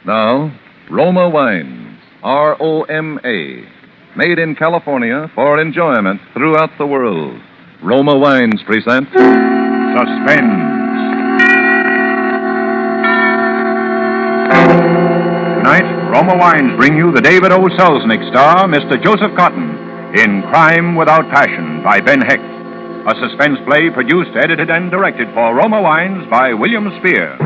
Now, Roma Wines, R-O-M-A, made in California for enjoyment throughout the world. Roma Wines present Suspense. Tonight, Roma Wines bring you the David O. Selznick star, Mr. Joseph Cotton, in Crime Without Passion by Ben Hecht, a suspense play produced, edited, and directed for Roma Wines by William Spear.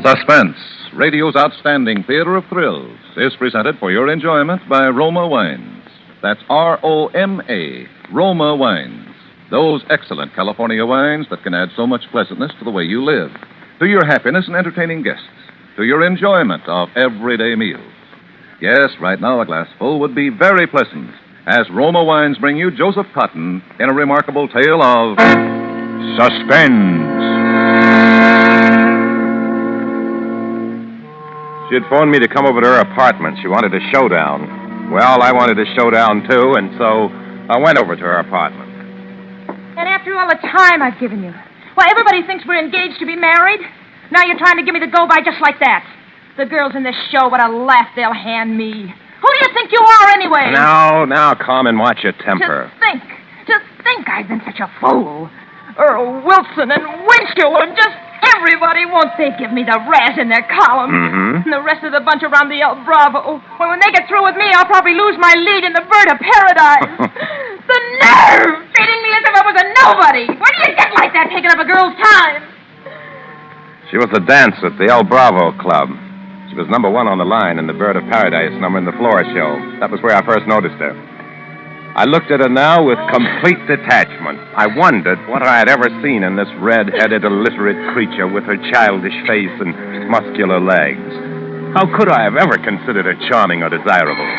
Suspense, radio's outstanding theater of thrills, is presented for your enjoyment by Roma Wines. That's R-O-M-A, Roma Wines. Those excellent California wines that can add so much pleasantness to the way you live, to your happiness in entertaining guests, to your enjoyment of everyday meals. Yes, right now a glassful would be very pleasant, as Roma Wines bring you Joseph Cotton in a remarkable tale of Suspense. She had phoned me to come over to her apartment. She wanted a showdown. Well, I wanted a showdown, too, and so I went over to her apartment. And after all the time I've given you. Well, everybody thinks we're engaged to be married. Now you're trying to give me the go-by just like that. The girls in this show, what a laugh they'll hand me. Who do you think you are, anyway? Now, calm and watch your temper. To think I've been such a fool. Earl Wilson and Winchell and just everybody, won't they give me the razz in their column? Mm-hmm. And the rest of the bunch around the El Bravo. Well, when they get through with me, I'll probably lose my lead in the Bird of Paradise. The nerve! Treating me as if I was a nobody. Where do you get like that, taking up a girl's time? She was a dancer at the El Bravo Club. She was number one on the line in the Bird of Paradise number in the floor show. That was where I first noticed her. I looked at her now with complete detachment. I wondered what I had ever seen in this red-headed, illiterate creature with her childish face and muscular legs. How could I have ever considered her charming or desirable?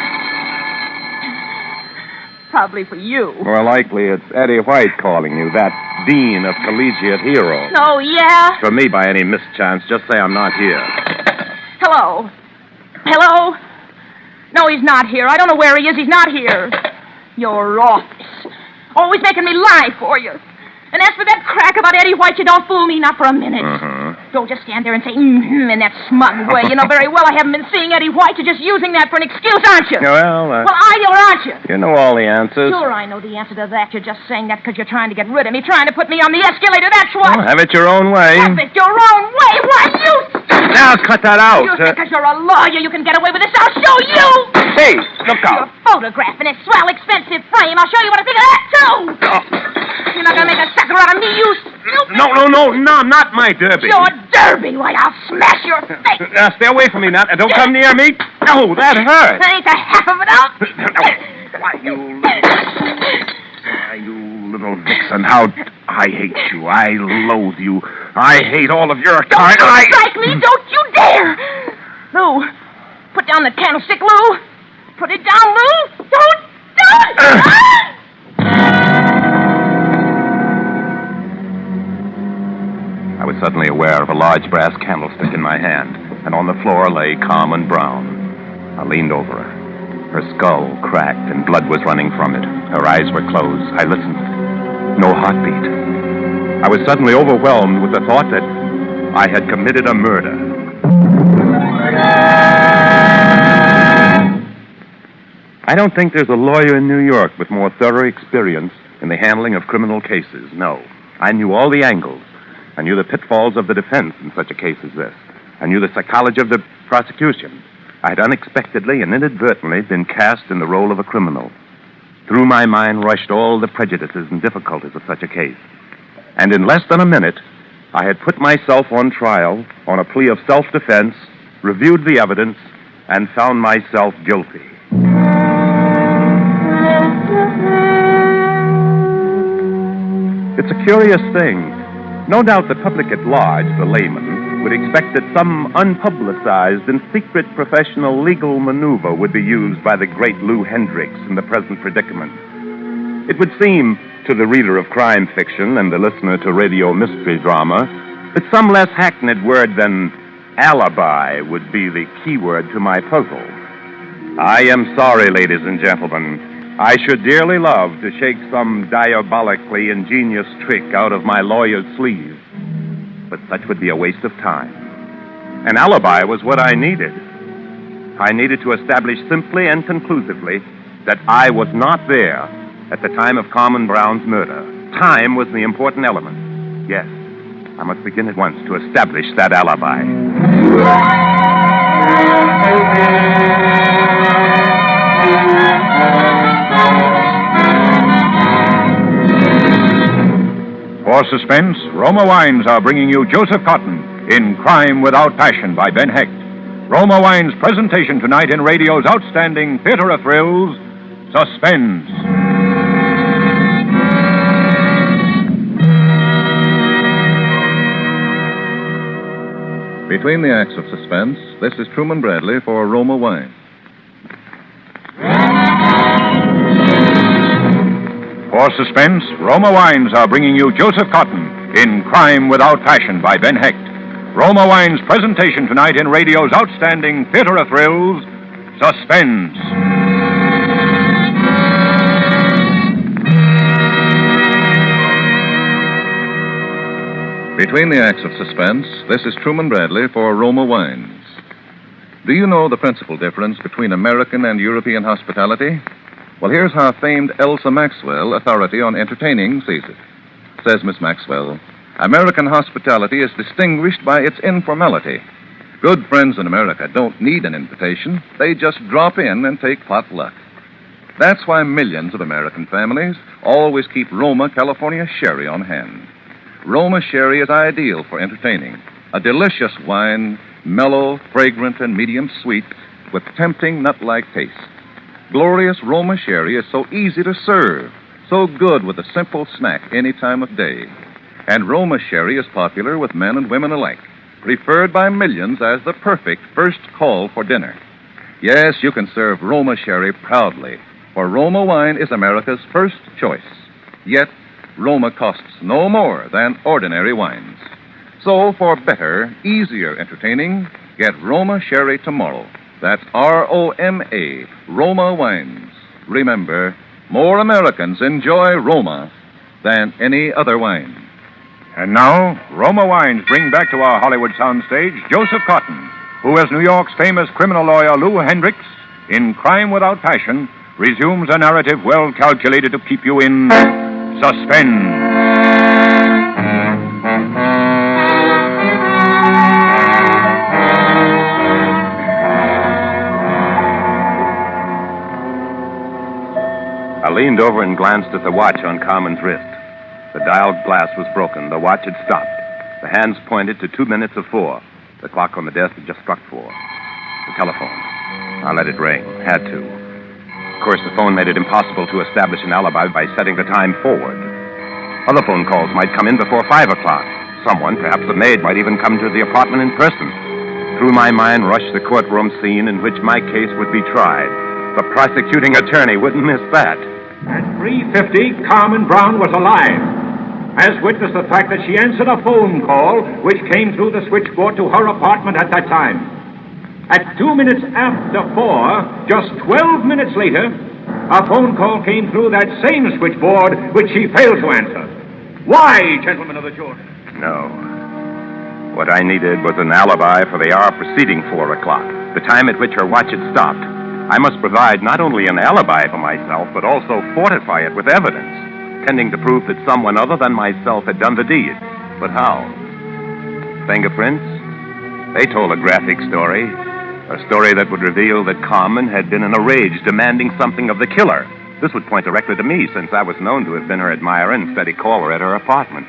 Probably for you. More likely it's Eddie White calling you, that dean of collegiate heroes. Oh, yeah? For me, by any mischance, just say I'm not here. Hello? Hello? No, he's not here. I don't know where he is. He's not here. Your office. Always making me lie for you. And as for that crack about Eddie White, you don't fool me, not for a minute. Don't just stand there and say, in that smug way. You know very well I haven't been seeing Eddie White. You're just using that for an excuse, aren't you? Well, are you or aren't you? You know all the answers. Sure, I know the answer to that. You're just saying that because you're trying to get rid of me, trying to put me on the escalator, that's what. Well, have it your own way. Have it your own way? Why, you... Now, cut that out. You think because you're a lawyer you can get away with this? I'll show you! Hey, look out. Your photograph in its swell, expensive frame. I'll show you what I think of that, too! You're not going to make a sucker out of me, you stupid... No, not my derby. Your derby? Why, I'll smash your face! Stay away from me, Nat. Don't come near me. No, that hurts. That ain't the half of it out. Why, you little vixen, how I hate you. I loathe you. I hate all of your kind. Don't strike me, don't you dare! Lou, put down the candlestick, Lou. Put it down, Lou. Don't do it! I was suddenly aware of a large brass candlestick in my hand, and on the floor lay calm and brown. I leaned over her. Her skull cracked and blood was running from it. Her eyes were closed. I listened. No heartbeat. I was suddenly overwhelmed with the thought that I had committed a murder. I don't think there's a lawyer in New York with more thorough experience in the handling of criminal cases. No. I knew all the angles. I knew the pitfalls of the defense in such a case as this. I knew the psychology of the prosecution. I had unexpectedly and inadvertently been cast in the role of a criminal. Through my mind rushed all the prejudices and difficulties of such a case. And in less than a minute, I had put myself on trial on a plea of self-defense, reviewed the evidence, and found myself guilty. It's a curious thing. No doubt the public at large, the layman, would expect that some unpublicized and secret professional legal maneuver would be used by the great Lou Hendricks in the present predicament. It would seem to the reader of crime fiction and the listener to radio mystery drama that some less hackneyed word than alibi would be the key word to my puzzle. I am sorry, ladies and gentlemen. I should dearly love to shake some diabolically ingenious trick out of my lawyer's sleeve. but such would be a waste of time. An alibi was what I needed. I needed to establish simply and conclusively that I was not there at the time of Carmen Brown's murder. Time was the important element. Yes, I must begin at once to establish that alibi. For Suspense, Roma Wines are bringing you Joseph Cotton in Crime Without Passion by Ben Hecht. Roma Wines' presentation tonight in radio's outstanding theater of thrills, Suspense. Between the acts of Suspense, this is Truman Bradley for Roma Wines. For Suspense, Roma Wines are bringing you Joseph Cotton in Crime Without Passion by Ben Hecht. Roma Wines' presentation tonight in radio's outstanding theater of thrills, Suspense. Between the acts of Suspense, this is Truman Bradley for Roma Wines. Do you know the principal difference between American and European hospitality? Well, here's how famed Elsa Maxwell, authority on entertaining, sees it. Says Miss Maxwell, American hospitality is distinguished by its informality. Good friends in America don't need an invitation. They just drop in and take potluck. That's why millions of American families always keep Roma California sherry on hand. Roma sherry is ideal for entertaining. A delicious wine, mellow, fragrant, and medium sweet, with tempting nut-like taste. Glorious Roma sherry is so easy to serve, so good with a simple snack any time of day. And Roma sherry is popular with men and women alike, preferred by millions as the perfect first call for dinner. Yes, you can serve Roma sherry proudly, for Roma wine is America's first choice. Yet, Roma costs no more than ordinary wines. So, for better, easier entertaining, get Roma sherry tomorrow. That's R-O-M-A, Roma Wines. Remember, more Americans enjoy Roma than any other wine. And now, Roma Wines bring back to our Hollywood soundstage Joseph Cotton, who, as New York's famous criminal lawyer Lou Hendricks, in Crime Without Passion, resumes a narrative well calculated to keep you in suspense. I leaned over and glanced at the watch on Carmen's wrist. The dial glass was broken. The watch had stopped. The hands pointed to 2 minutes of 4. The clock on the desk had just struck 4. The telephone. I let it ring. Had to. Of course, the phone made it impossible to establish an alibi by setting the time forward. Other phone calls might come in before 5 o'clock. Someone, perhaps the maid, might even come to the apartment in person. Through my mind rushed the courtroom scene in which my case would be tried. The prosecuting attorney wouldn't miss that. At 3:50, Carmen Brown was alive, as witness the fact that she answered a phone call which came through the switchboard to her apartment at that time. At 2 minutes after 4, just 12 minutes later, a phone call came through that same switchboard which she failed to answer. Why, gentlemen of the jury? No. What I needed was an alibi for the hour preceding 4 o'clock, the time at which her watch had stopped. I must provide not only an alibi for myself, but also fortify it with evidence, tending to prove that someone other than myself had done the deed. But how? Fingerprints? They told a graphic story. A story that would reveal that Carmen had been in a rage demanding something of the killer. This would point directly to me, since I was known to have been her admirer and steady caller at her apartment.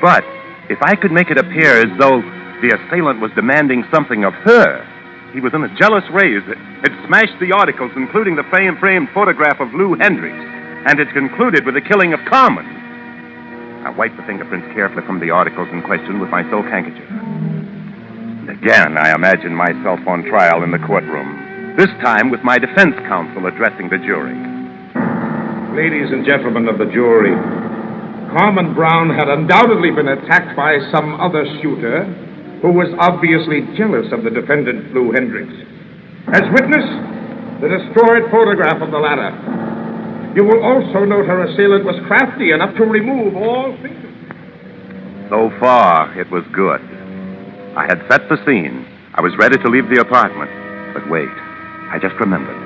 But if I could make it appear as though the assailant was demanding something of her, he was in a jealous rage, had smashed the articles, including the framed photograph of Lou Hendricks, and had concluded with the killing of Carmen. I wiped the fingerprints carefully from the articles in question with my silk handkerchief. And again, I imagined myself on trial in the courtroom, this time with my defense counsel addressing the jury. Ladies and gentlemen of the jury, Carmen Brown had undoubtedly been attacked by some other shooter who was obviously jealous of the defendant, Lou Hendricks. As witness, the destroyed photograph of the latter. You will also note her assailant was crafty enough to remove all fingerprints. So far, it was good. I had set the scene. I was ready to leave the apartment. But wait, I just remembered.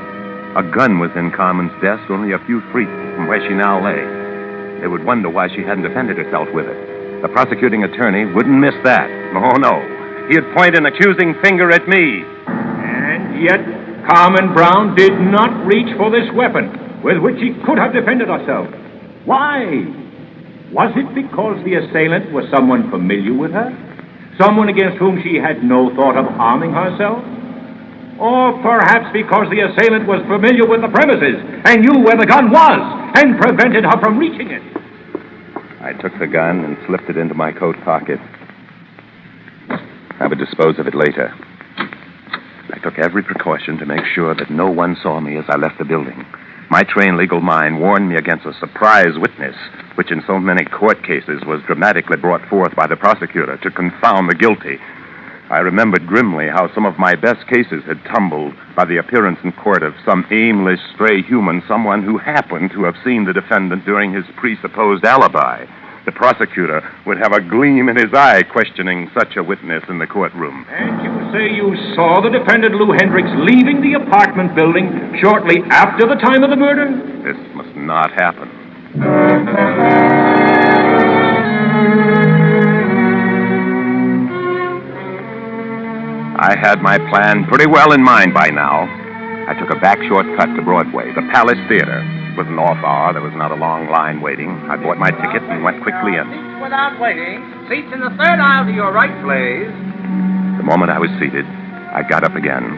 A gun was in Carmen's desk only a few feet from where she now lay. They would wonder why she hadn't defended herself with it. The prosecuting attorney wouldn't miss that. Oh, no. He'd point an accusing finger at me. And yet, Carmen Brown did not reach for this weapon with which she could have defended herself. Why? Was it because the assailant was someone familiar with her? Someone against whom she had no thought of harming herself? Or perhaps because the assailant was familiar with the premises and knew where the gun was and prevented her from reaching it? I took the gun and slipped it into my coat pocket. I would dispose of it later. I took every precaution to make sure that no one saw me as I left the building. My trained legal mind warned me against a surprise witness, which in so many court cases was dramatically brought forth by the prosecutor to confound the guilty. I remembered grimly how some of my best cases had tumbled by the appearance in court of some aimless stray human, someone who happened to have seen the defendant during his presupposed alibi. The prosecutor would have a gleam in his eye questioning such a witness in the courtroom. And you say you saw the defendant, Lou Hendricks, leaving the apartment building shortly after the time of the murder? This must not happen. I had my plan pretty well in mind by now. I took a back shortcut to Broadway, the Palace Theater. It was an off hour. There was not a long line waiting. I bought my ticket and went quickly in. Seats without waiting. Seats in the third aisle to your right, please. The moment I was seated, I got up again.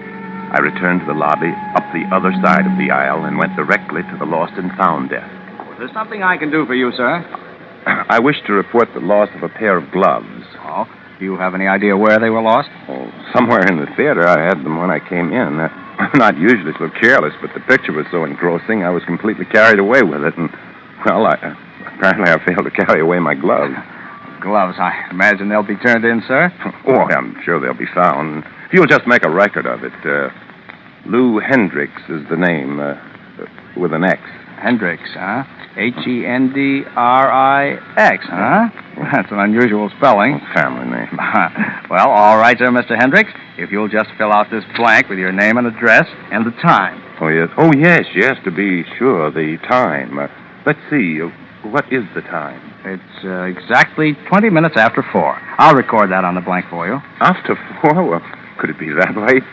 I returned to the lobby, up the other side of the aisle, and went directly to the lost and found desk. Was there something I can do for you, sir? I wish to report the loss of a pair of gloves. Oh, do you have any idea where they were lost? Oh, somewhere in the theater. I had them when I came in. I'm not usually so careless, but the picture was so engrossing, I was completely carried away with it. And, well, apparently I failed to carry away my gloves. Gloves. I imagine they'll be turned in, sir. Oh, I'm sure they'll be found. If you'll just make a record of it. Lou Hendricks is the name, with an X. Hendricks, huh? Hendrix, huh? That's an unusual spelling. Family name. Well, all right, sir, Mr. Hendricks. If you'll just fill out this blank with your name and address and the time. Oh, yes, to be sure, the time. Let's see, what is the time? It's exactly 20 minutes after 4. I'll record that on the blank for you. After 4? Well, could it be that late?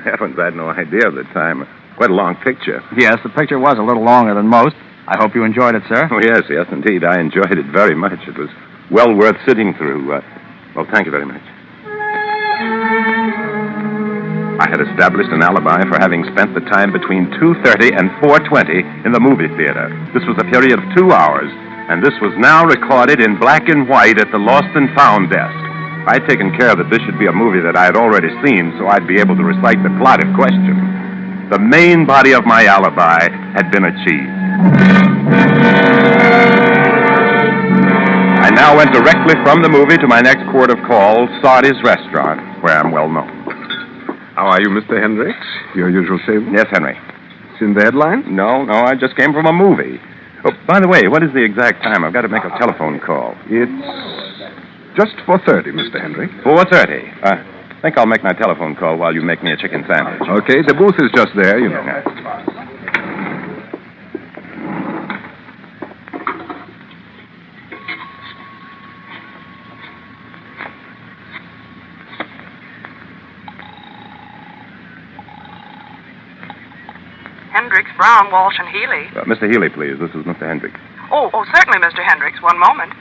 Heavens, I had no idea of the time. Quite a long picture. Yes, the picture was a little longer than most. I hope you enjoyed it, sir. Oh, yes, indeed. I enjoyed it very much. It was well worth sitting through. Well, thank you very much. I had established an alibi for having spent the time between 2:30 and 4:20 in the movie theater. This was a period of 2 hours, and this was now recorded in black and white at the Lost and Found desk. I'd taken care that this should be a movie that I had already seen, so I'd be able to recite the plot if questioned. The main body of my alibi had been achieved. I now went directly from the movie to my next port of call, Sardi's Restaurant, where I'm well known. How are you, Mr. Hendricks? Your usual salesman? Yes, Henry. It's in the headline? No, I just came from a movie. Oh, by the way, what is the exact time? I've got to make a telephone call. It's just 4:30, Mr. Hendricks. 4:30. I think I'll make my telephone call while you make me a chicken sandwich. Okay, the booth is just there, you know. Hendricks, Brown, Walsh, and Healy. Mr. Healy, please. This is Mr. Hendricks. Oh, certainly, Mr. Hendricks. One moment.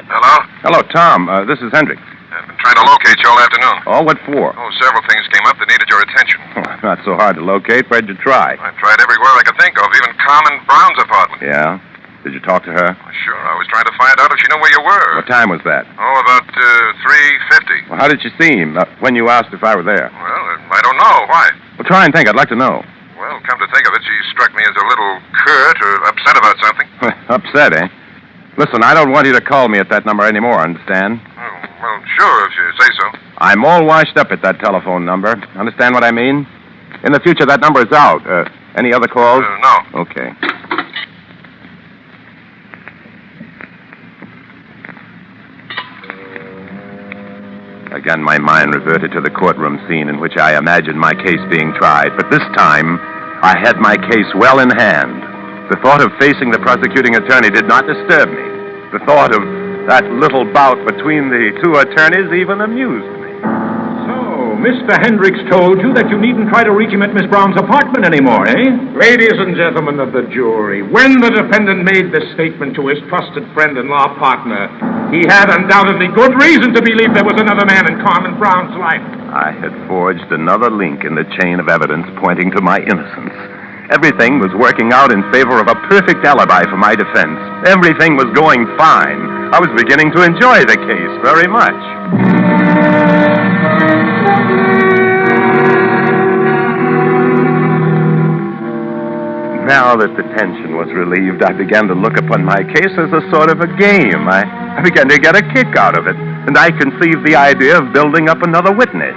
Hello? Hello, Tom. This is Hendricks. I've been trying to locate you all afternoon. Oh, what for? Oh, several things came up that needed your attention. Oh, not so hard to locate. Where'd you try? I tried everywhere I could think of, even Carmen Brown's apartment. Yeah? Did you talk to her? Sure, I was trying to find out if she knew where you were. What time was that? Oh, about 3:50. Well, how did she seem when you asked if I were there? Well, I don't know. Why? Well, try and think. I'd like to know. Well, come to think of it, she struck me as a little curt or upset about something. Upset, eh? Listen, I don't want you to call me at that number anymore, understand? Oh, well, sure, if you say so. I'm all washed up at that telephone number. Understand what I mean? In the future, that number is out. Any other calls? No. Okay. Again, my mind reverted to the courtroom scene in which I imagined my case being tried. But this time, I had my case well in hand. The thought of facing the prosecuting attorney did not disturb me. The thought of that little bout between the two attorneys even amused me. So, Mr. Hendricks told you that you needn't try to reach him at Miss Brown's apartment anymore, eh? Ladies and gentlemen of the jury, when the defendant made this statement to his trusted friend and law partner, he had undoubtedly good reason to believe there was another man in Carmen Brown's life. I had forged another link in the chain of evidence pointing to my innocence. Everything was working out in favor of a perfect alibi for my defense. Everything was going fine. I was beginning to enjoy the case very much. Now that the tension was relieved, I began to look upon my case as a sort of a game. I began to get a kick out of it, and I conceived the idea of building up another witness.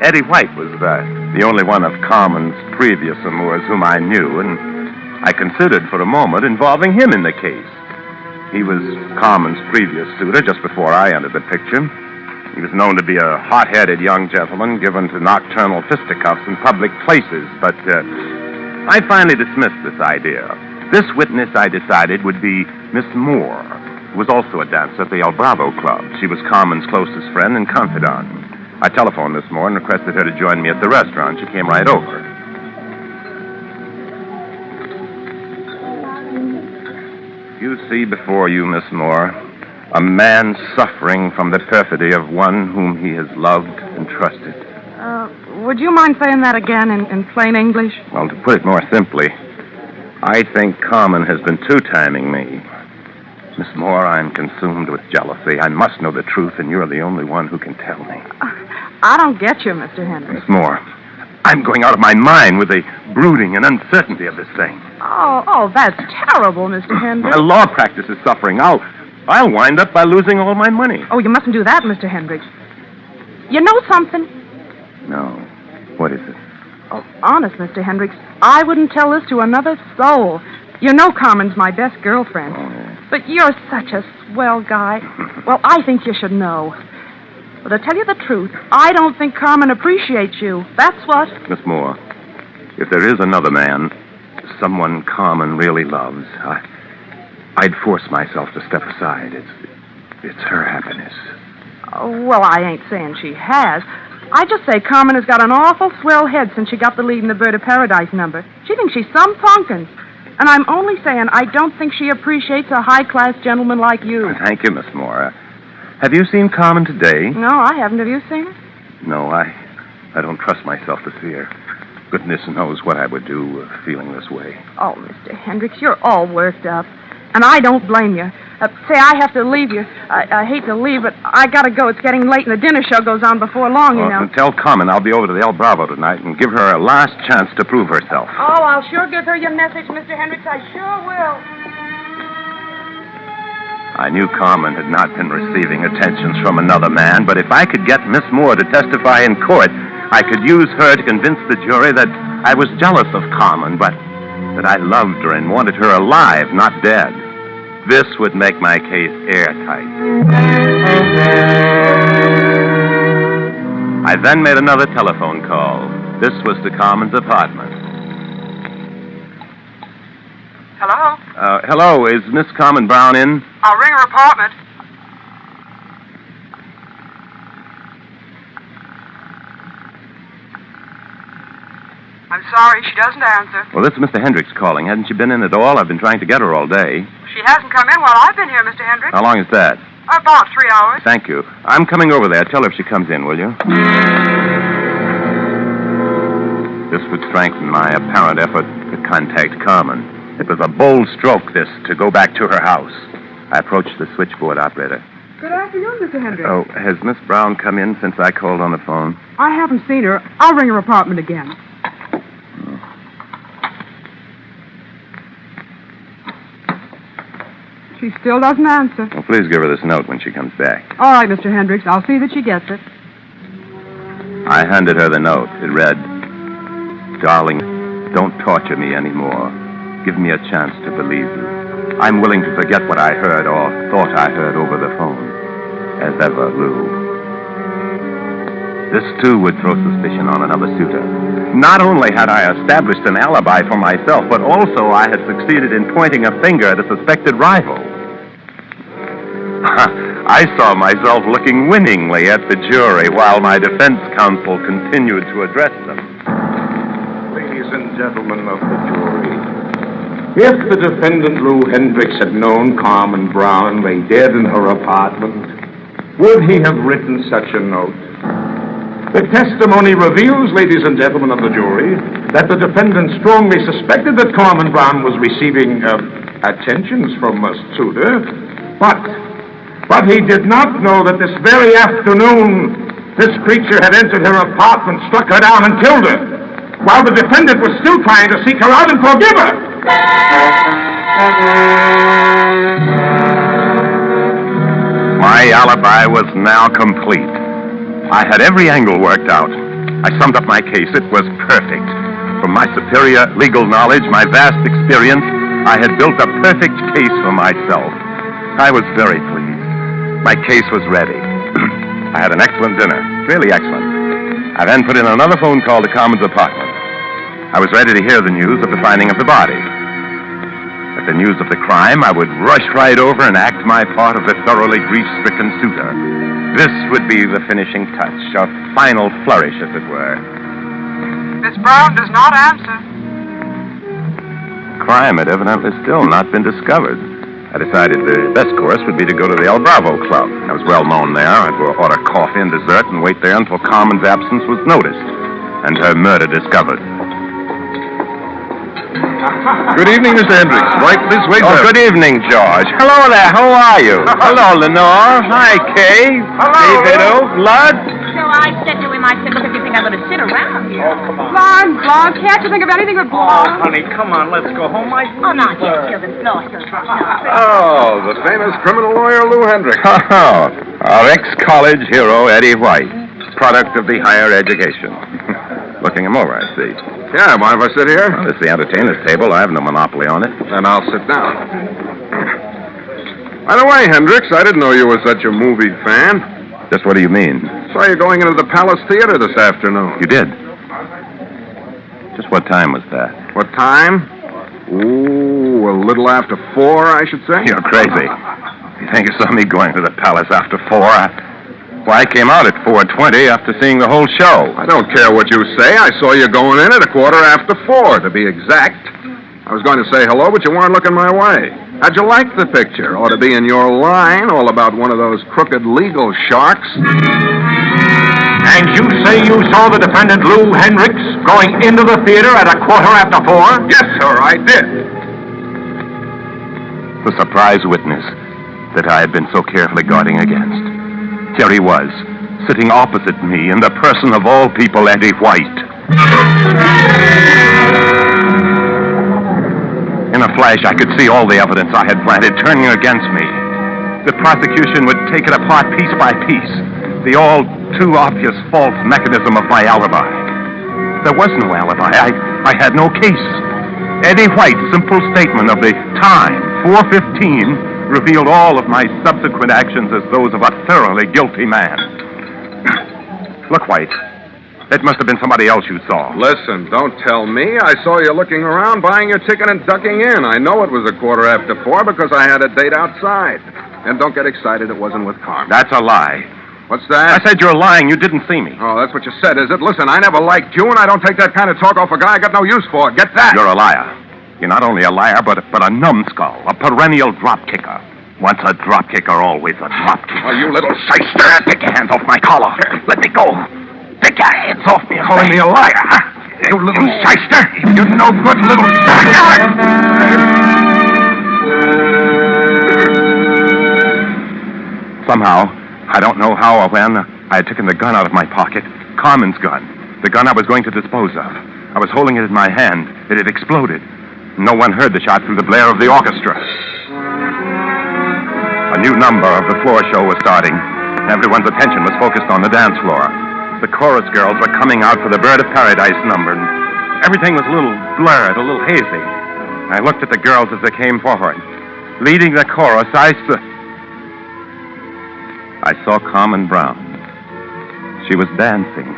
Eddie White was the only one of Carmen's previous amours whom I knew, and I considered for a moment involving him in the case. He was Carmen's previous suitor just before I entered the picture. He was known to be a hot-headed young gentleman given to nocturnal fisticuffs in public places, but I finally dismissed this idea. This witness, I decided, would be Miss Moore, who was also a dancer at the El Bravo Club. She was Carmen's closest friend and confidant. I telephoned this morning and requested her to join me at the restaurant. She came right over. You see before you, Miss Moore, a man suffering from the perfidy of one whom he has loved and trusted. Would you mind saying that again in plain English? Well, to put it more simply, I think Carmen has been two-timing me. Miss Moore, I'm consumed with jealousy. I must know the truth, and you're the only one who can tell me. I don't get you, Mr. Henry. Miss Moore, I'm going out of my mind with the brooding and uncertainty of this thing. Oh, that's terrible, Mr. Henry. My law practice is suffering. I'll wind up by losing all my money. Oh, you mustn't do that, Mr. Hendricks. You know something? No. What is it? Oh, honest, Mr. Hendricks, I wouldn't tell this to another soul. You know Carmen's my best girlfriend. Oh. But you're such a swell guy. Well, I think you should know. But to tell you the truth, I don't think Carmen appreciates you. That's what. Miss Moore, if there is another man, someone Carmen really loves, I'd force myself to step aside. It's her happiness. Oh, well, I ain't saying she has. I just say Carmen has got an awful swell head since she got the lead in the Bird of Paradise number. She thinks she's some punkin'. And I'm only saying I don't think she appreciates a high-class gentleman like you. Thank you, Miss Moore. Have you seen Carmen today? No, I haven't. Have you seen her? No, I don't trust myself to see her. Goodness knows what I would do feeling this way. Oh, Mr. Hendricks, you're all worked up. And I don't blame you. Say, I have to leave you. I hate to leave, but I gotta go. It's getting late, and the dinner show goes on before long, you know. Tell Carmen I'll be over to the El Bravo tonight and give her a last chance to prove herself. Oh, I'll sure give her your message, Mr. Hendricks. I sure will. I knew Carmen had not been receiving attentions from another man, but if I could get Miss Moore to testify in court, I could use her to convince the jury that I was jealous of Carmen, but that I loved her and wanted her alive, not dead. This would make my case airtight. I then made another telephone call. This was to Carmen's apartment. Hello? Hello, is Miss Carmen Brown in? I'll ring her apartment. I'm sorry, she doesn't answer. Well, this is Mr. Hendricks calling. Hasn't she been in at all? I've been trying to get her all day. She hasn't come in while I've been here, Mr. Hendricks. How long is that? About 3 hours. Thank you. I'm coming over there. Tell her if she comes in, will you? This would strengthen my apparent effort to contact Carmen. It was a bold stroke, this, to go back to her house. I approached the switchboard operator. Good afternoon, Mr. Hendricks. Oh, has Miss Brown come in since I called on the phone? I haven't seen her. I'll ring her apartment again. She still doesn't answer. Well, please give her this note when she comes back. All right, Mr. Hendricks. I'll see that she gets it. I handed her the note. It read, "Darling, don't torture me anymore. Give me a chance to believe you. I'm willing to forget what I heard or thought I heard over the phone. As ever, Lou." This, too, would throw suspicion on another suitor. Not only had I established an alibi for myself, but also I had succeeded in pointing a finger at a suspected rival. I saw myself looking winningly at the jury while my defense counsel continued to address them. Ladies and gentlemen of the jury, if the defendant Lou Hendricks had known Carmen Brown lay dead in her apartment, would he have written such a note? The testimony reveals, ladies and gentlemen of the jury, that the defendant strongly suspected that Carmen Brown was receiving attentions from a suitor, but he did not know that this very afternoon this creature had entered her apartment, struck her down, and killed her, while the defendant was still trying to seek her out and forgive her. My alibi was now complete. I had every angle worked out. I summed up my case. It was perfect. From my superior legal knowledge, my vast experience, I had built a perfect case for myself. I was very pleased. My case was ready. I had an excellent dinner. Really excellent. I then put in another phone call to Carmen's apartment. I was ready to hear the news of the finding of the body. At the news of the crime, I would rush right over and act my part of the thoroughly grief-stricken suitor. This would be the finishing touch, a final flourish, as it were. Miss Brown does not answer. Crime had evidently still not been discovered. I decided the best course would be to go to the El Bravo Club. I was well known there. I'd order coffee and dessert and wait there until Carmen's absence was noticed and her murder discovered. Good evening, Mr. Hendricks. Right this way, sir. Good evening, George. Hello there. How are you? Hello, Lenore. Hi, Kay. Hello. Hey, Vito. Lud. So I said to him, I said, look, if you think I'm going to sit around here. Oh, come on. Blonde, can't you think of anything but Oh, blonde? honey, come on. Let's go home. Oh, not yet, till the floor goes Oh, the famous criminal lawyer Lou Hendricks. Oh, our ex-college hero, Eddie White, product of the higher education. Looking him over, I see. Yeah, mind if I sit here? Well, it's the entertainer's table. I have no monopoly on it. Then I'll sit down. By the way, Hendricks, I didn't know you were such a movie fan. Just what do you mean? Saw you going into the Palace Theater this afternoon. You did? Just what time was that? What time? Ooh, a little after 4, I should say. You're crazy. You think you saw me going to the Palace after 4? Why, I came out at 4:20 after seeing the whole show. I don't care what you say. I saw you going in at 4:15, to be exact. I was going to say hello, but you weren't looking my way. How'd you like the picture? Ought to be in your line, all about one of those crooked legal sharks. And you say you saw the defendant Lou Hendricks going into the theater at 4:15? Yes, sir, I did. The surprise witness that I had been so carefully guarding against. Here he was, sitting opposite me in the person of all people, Eddie White. In a flash, I could see all the evidence I had planted turning against me. The prosecution would take it apart piece by piece. The all too obvious false mechanism of my alibi. There was no alibi. I had no case. Eddie White's simple statement of the time, 4:15, revealed all of my subsequent actions as those of a thoroughly guilty man. Look, White. It must have been somebody else you saw. Listen, don't tell me. I saw you looking around, buying your ticket and ducking in. I know it was 4:15 because I had a date outside. And don't get excited, it wasn't with Carmen. That's a lie. What's that? I said you're lying. You didn't see me. Oh, that's what you said, is it? Listen, I never liked you, and I don't take that kind of talk off a guy I got no use for. Get that? You're a liar. You're not only a liar, but a numbskull, a perennial drop kicker. Once a drop kicker, always a drop kicker. Oh, you little shyster. Take your hands off my collar. Let me go. Take your hands off me. Calling me a liar, huh? You little shyster. You no good little Somehow, I don't know how or when, I had taken the gun out of my pocket. Carmen's gun. The gun I was going to dispose of. I was holding it in my hand. It had exploded. No one heard the shot through the blare of the orchestra. A new number of the floor show was starting. Everyone's attention was focused on the dance floor. The chorus girls were coming out for the Bird of Paradise number, and everything was a little blurred, a little hazy. I looked at the girls as they came forward. Leading the chorus, I saw Carmen Brown, She was dancing.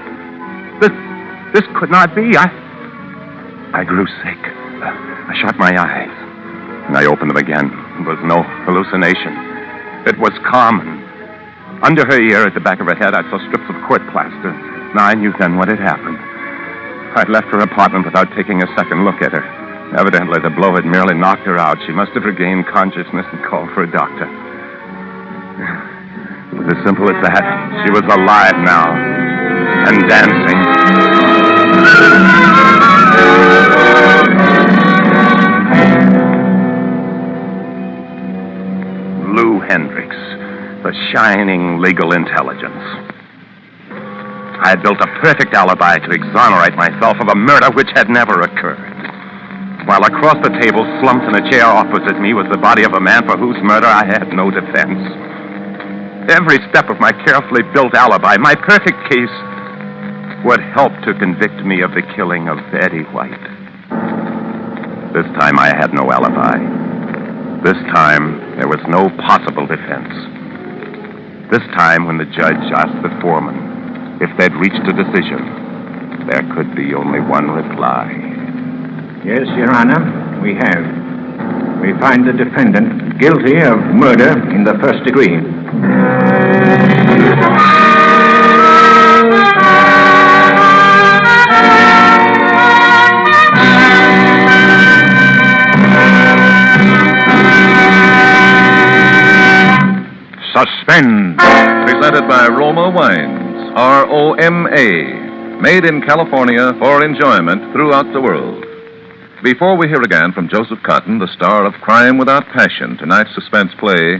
This could not be. I grew sick. I shut my eyes, and I opened them again. It was no hallucination. It was Carmen. Under her ear, at the back of her head, I saw strips of court plaster. Now I knew then what had happened. I'd left her apartment without taking a second look at her. Evidently, the blow had merely knocked her out. She must have regained consciousness and called for a doctor. It was as simple as that. She was alive now and dancing. Lou Hendricks, the shining legal intelligence. I had built a perfect alibi to exonerate myself of a murder which had never occurred. While across the table, slumped in a chair opposite me, was the body of a man for whose murder I had no defense. Every step of my carefully built alibi, my perfect case, would help to convict me of the killing of Betty White. This time I had no alibi. This time there was no possible defense. This time when the judge asked the foreman if they'd reached a decision, there could be only one reply. Yes, Your Honor, we have. We find the defendant guilty of murder in the first degree. Suspense. Presented by Roma Wines, ROMA, made in California for enjoyment throughout the world. Before we hear again from Joseph Cotton, the star of Crime Without Passion, tonight's suspense play,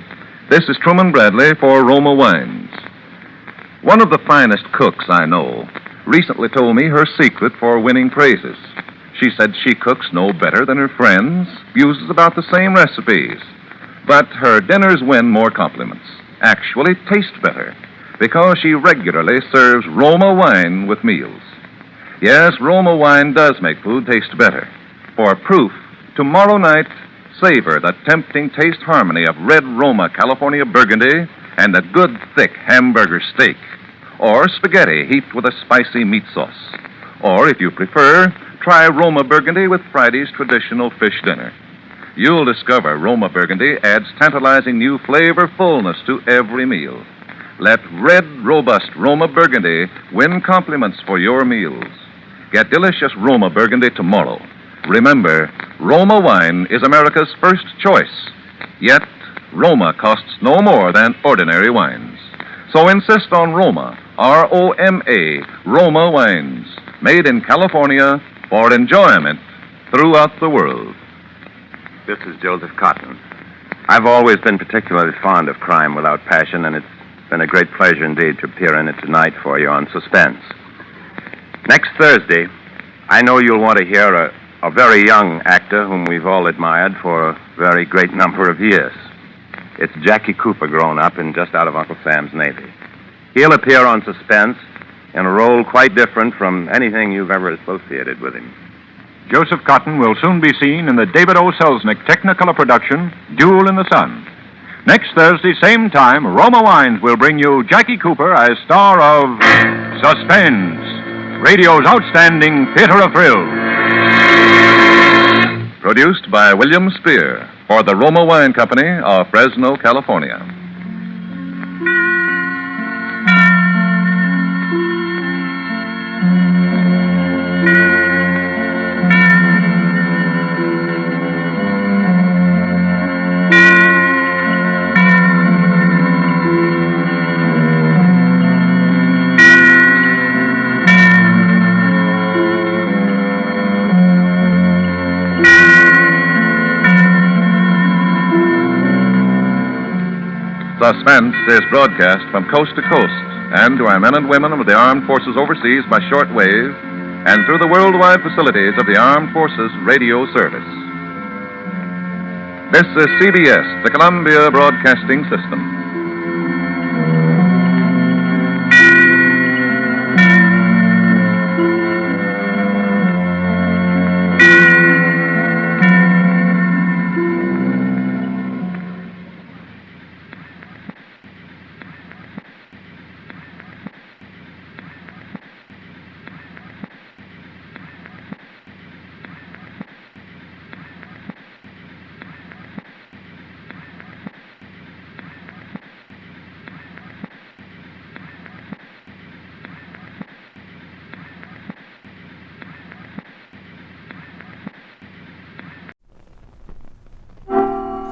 this is Truman Bradley for Roma Wines. One of the finest cooks I know recently told me her secret for winning praises. She said she cooks no better than her friends, uses about the same recipes, but her dinners win more compliments, actually taste better, because she regularly serves Roma wine with meals. Yes, Roma wine does make food taste better. For proof, tomorrow night, savor the tempting taste harmony of red Roma California Burgundy and a good thick hamburger steak, or spaghetti heaped with a spicy meat sauce. Or, if you prefer, try Roma Burgundy with Friday's traditional fish dinner. You'll discover Roma Burgundy adds tantalizing new flavor fullness to every meal. Let red, robust Roma Burgundy win compliments for your meals. Get delicious Roma Burgundy tomorrow. Remember, Roma wine is America's first choice. Yet, Roma costs no more than ordinary wines. So insist on Roma, R-O-M-A, Roma wines, made in California for enjoyment throughout the world. This is Joseph Cotton. I've always been particularly fond of Crime Without Passion, and it's been a great pleasure indeed to appear in it tonight for you on Suspense. Next Thursday, I know you'll want to hear a very young actor whom we've all admired for a very great number of years. It's Jackie Cooper grown up and just out of Uncle Sam's Navy. He'll appear on Suspense in a role quite different from anything you've ever associated with him. Joseph Cotton will soon be seen in the David O. Selznick Technicolor production, Duel in the Sun. Next Thursday, same time, Roma Wines will bring you Jackie Cooper as star of Suspense, radio's outstanding theater of thrills. Produced by William Spear for the Roma Wine Company of Fresno, California. Suspense is broadcast from coast to coast and to our men and women of the armed forces overseas by shortwave and through the worldwide facilities of the Armed Forces Radio Service. This is CBS, the Columbia Broadcasting System.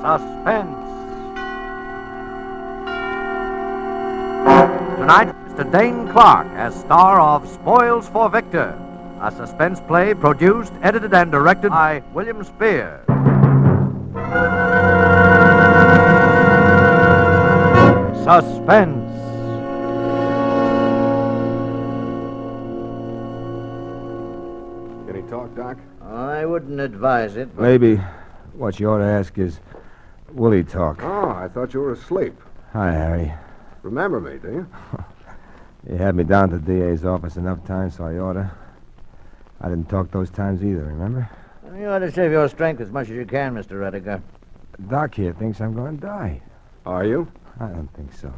Suspense. Tonight, Mr. Dane Clark as star of Spoils for Victor, a suspense play produced, edited, and directed by William Spear. Suspense. Can he talk, Doc? I wouldn't advise it, but... Maybe what you ought to ask is, will he talk? Oh, I thought you were asleep. Hi, Harry. Remember me, do you? You had me down to the DA's office enough times, so I ought to. I didn't talk those times either, remember? You ought to save your strength as much as you can, Mr. Rediger. Doc here thinks I'm going to die. Are you? I don't think so.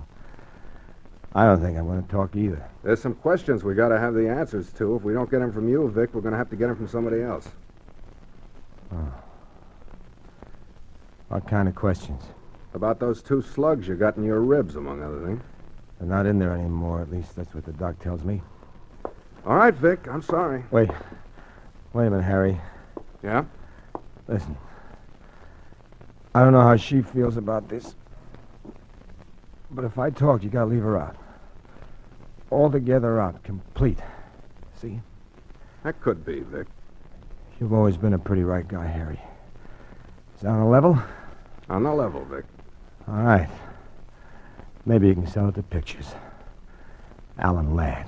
I don't think I'm going to talk either. There's some questions we got to have the answers to. If we don't get them from you, Vic, we're going to have to get them from somebody else. Oh. What kind of questions? About those 2 slugs you got in your ribs, among other things. They're not in there anymore, at least that's what the doc tells me. All right, Vic, I'm sorry. Wait a minute, Harry. Yeah? Listen. I don't know how she feels about this. But if I talk, you gotta leave her out. Altogether out, complete. See? That could be, Vic. You've always been a pretty right guy, Harry. Is that on the level? On the level, Vic. All right. Maybe you can sell it to pictures. Alan Ladd.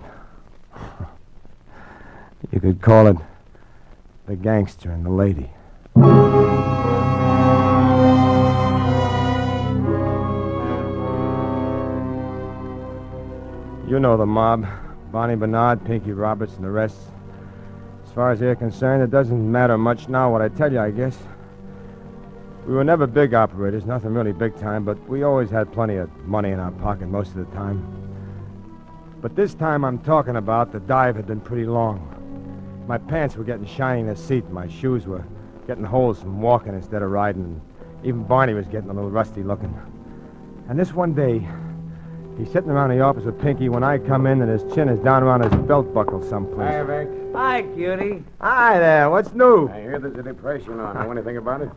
You could call it The Gangster and the Lady. You know the mob. Bonnie Bernard, Pinky Roberts, and the rest. As far as they're concerned, it doesn't matter much now what I tell you, I guess. We were never big operators, nothing really big time, but we always had plenty of money in our pocket most of the time. But this time I'm talking about, the dive had been pretty long. My pants were getting shiny in the seat, and my shoes were getting holes from walking instead of riding, and even Barney was getting a little rusty looking. And this one day, he's sitting around the office with Pinky when I come in, and his chin is down around his belt buckle someplace. Hi, Vic. Hi, cutie. Hi there, what's new? I hear there's a depression on. Know anything about it?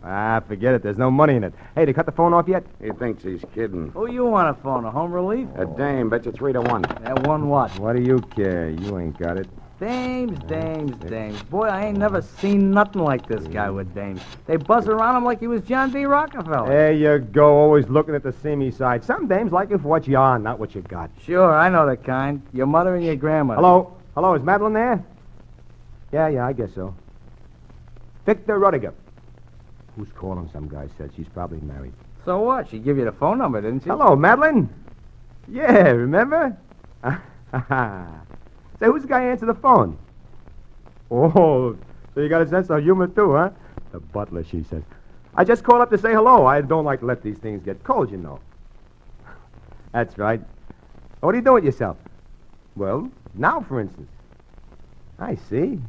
Forget it. There's no money in it. Hey, they cut the phone off yet? He thinks he's kidding. Who you want to phone? A home relief? A dame, bet you 3 to 1. That one what? What do you care? You ain't got it. Dames. Boy, I ain't never seen nothing like this guy with dames. They buzz around him like he was John D. Rockefeller. There you go, always looking at the seamy side. Some dames like you for what you are, not what you got. Sure, I know the kind. Your mother and your grandmother. Hello, is Madeline there? Yeah, I guess so. Victor Rudiger. Who's calling, some guy said. She's probably married. So what? She give you the phone number, didn't she? Hello, Madeline. Yeah, remember? Say, who's the guy who answered the phone? Oh, so you got a sense of humor, too, huh? The butler, she said. I just called up to say hello. I don't like to let these things get cold, you know. That's right. What are you doing with yourself? Well, now, for instance. I see.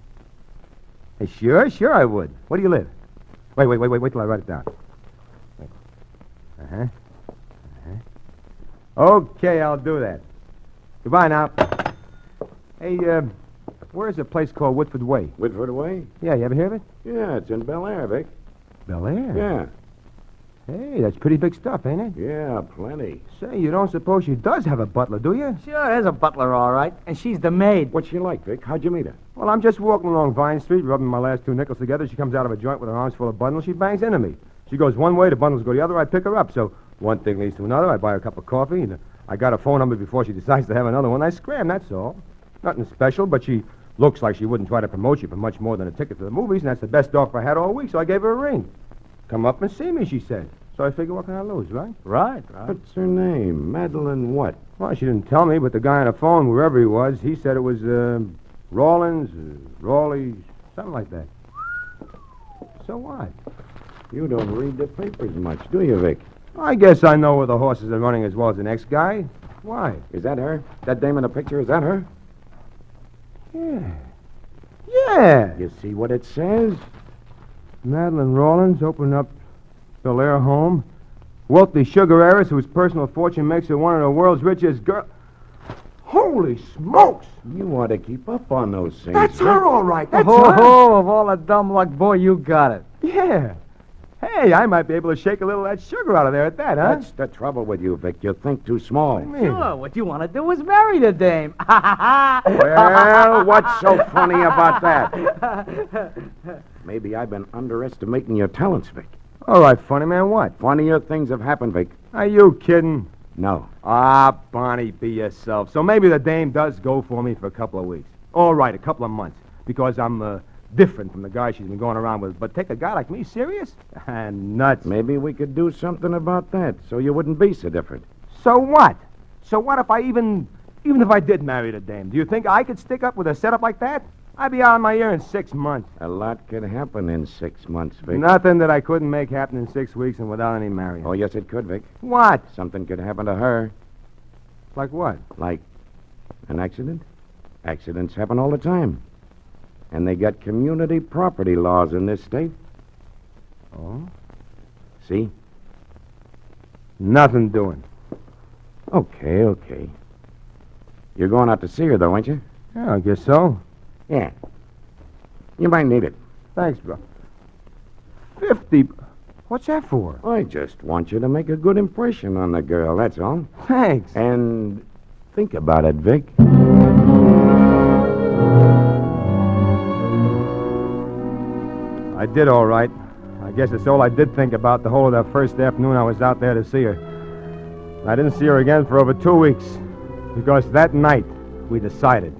Hey, sure I would. Where do you live? Wait till I write it down. Okay, I'll do that. Goodbye now. Hey, where's a place called Whitford Way? Whitford Way? Yeah, you ever hear of it? Yeah, it's in Bel Air, Vic. Bel Air? Yeah. Hey, that's pretty big stuff, ain't it? Yeah, plenty. Say, you don't suppose she does have a butler, do you? Sure, there's a butler, all right. And she's the maid. What's she like, Vic? How'd you meet her? Well, I'm just walking along Vine Street, rubbing my last 2 nickels together. She comes out of a joint with her arms full of bundles. She bangs into me. She goes one way, the bundles go the other. I pick her up. So one thing leads to another. I buy her a cup of coffee, and I got her phone number before she decides to have another one. I scram, that's all. Nothing special, but she looks like she wouldn't try to promote you for much more than a ticket to the movies, and that's the best offer I had all week, so I gave her a ring. Come up and see me, she said. So I figure, what can I lose, right? Right. What's her name? Madeline what? Well, she didn't tell me, but the guy on the phone, wherever he was, he said it was Rawlins, Rawley, something like that. So what? You don't read the papers much, do you, Vic? I guess I know where the horses are running as well as the next guy. Why? Is that her? That dame in the picture, is that her? Yeah. You see what it says? Madeline Rawlins opened up Bel Air home. Wealthy sugar heiress whose personal fortune makes her one of the world's richest girls. Holy smokes! You ought to keep up on those things. That's her, all right. That's Oh, her. of all the dumb luck, boy, you got it. Yeah. Hey, I might be able to shake a little of that sugar out of there at that, huh? That's the trouble with you, Vic. You think too small. Sure, what you want to do is marry the dame. Well, what's so funny about that? Maybe I've been underestimating your talents, Vic. All right, funny man, what? Funnier things have happened, Vic. Are you kidding? No. Ah, Bonnie, be yourself. So maybe the dame does go for me for a couple of weeks. All right, a couple of months. Because I'm different from the guy she's been going around with. But take a guy like me serious? Nuts. Maybe we could do something about that so you wouldn't be so different. So what? So what if I even if I did marry the dame? Do you think I could stick up with a setup like that? I'd be out of my ear in 6 months. A lot could happen in 6 months, Vic. Nothing that I couldn't make happen in 6 weeks and without any marrying. Oh, yes, it could, Vic. What? Something could happen to her. Like what? Like an accident? Accidents happen all the time. And they got community property laws in this state. Oh? See? Nothing doing. Okay. You're going out to see her, though, ain't you? Yeah, I guess so. Yeah. You might need it. Thanks, bro. 50. What's that for? I just want you to make a good impression on the girl, that's all. Thanks. And think about it, Vic. I did all right. I guess it's all I did think about the whole of that first afternoon I was out there to see her. I didn't see her again for over 2 weeks. Because that night, we decided.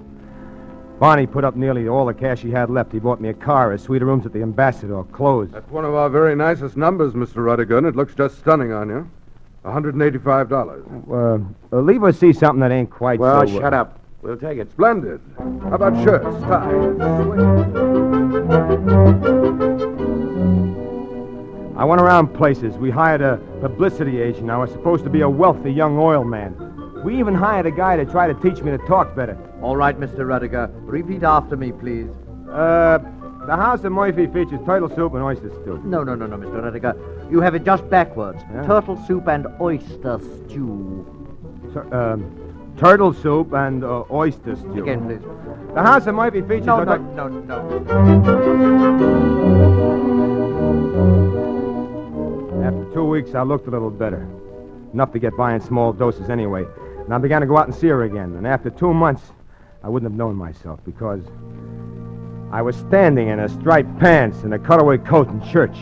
Barney put up nearly all the cash he had left. He bought me a car, a suite of rooms at the Ambassador, clothes. That's one of our very nicest numbers, Mr. Ruddigan. It looks just stunning on you. $185. Leave her see something that ain't quite Well, so... shut up. We'll take it. Splendid. How about shirts, ties? I went around places. We hired a publicity agent. I was supposed to be a wealthy young oil man. We even hired a guy to try to teach me to talk better. All right, Mr. Rediger. Repeat after me, please. The house of Murphy features turtle soup and oyster stew. No, Mr. Rediger. You have it just backwards. Yeah? Turtle soup and oyster stew. Turtle soup and oyster stew. Again, please. The house of Murphy features... No. After 2 weeks, I looked a little better. Enough to get by in small doses anyway. And I began to go out and see her again. And after 2 months, I wouldn't have known myself because I was standing in a striped pants and a cutaway coat in church.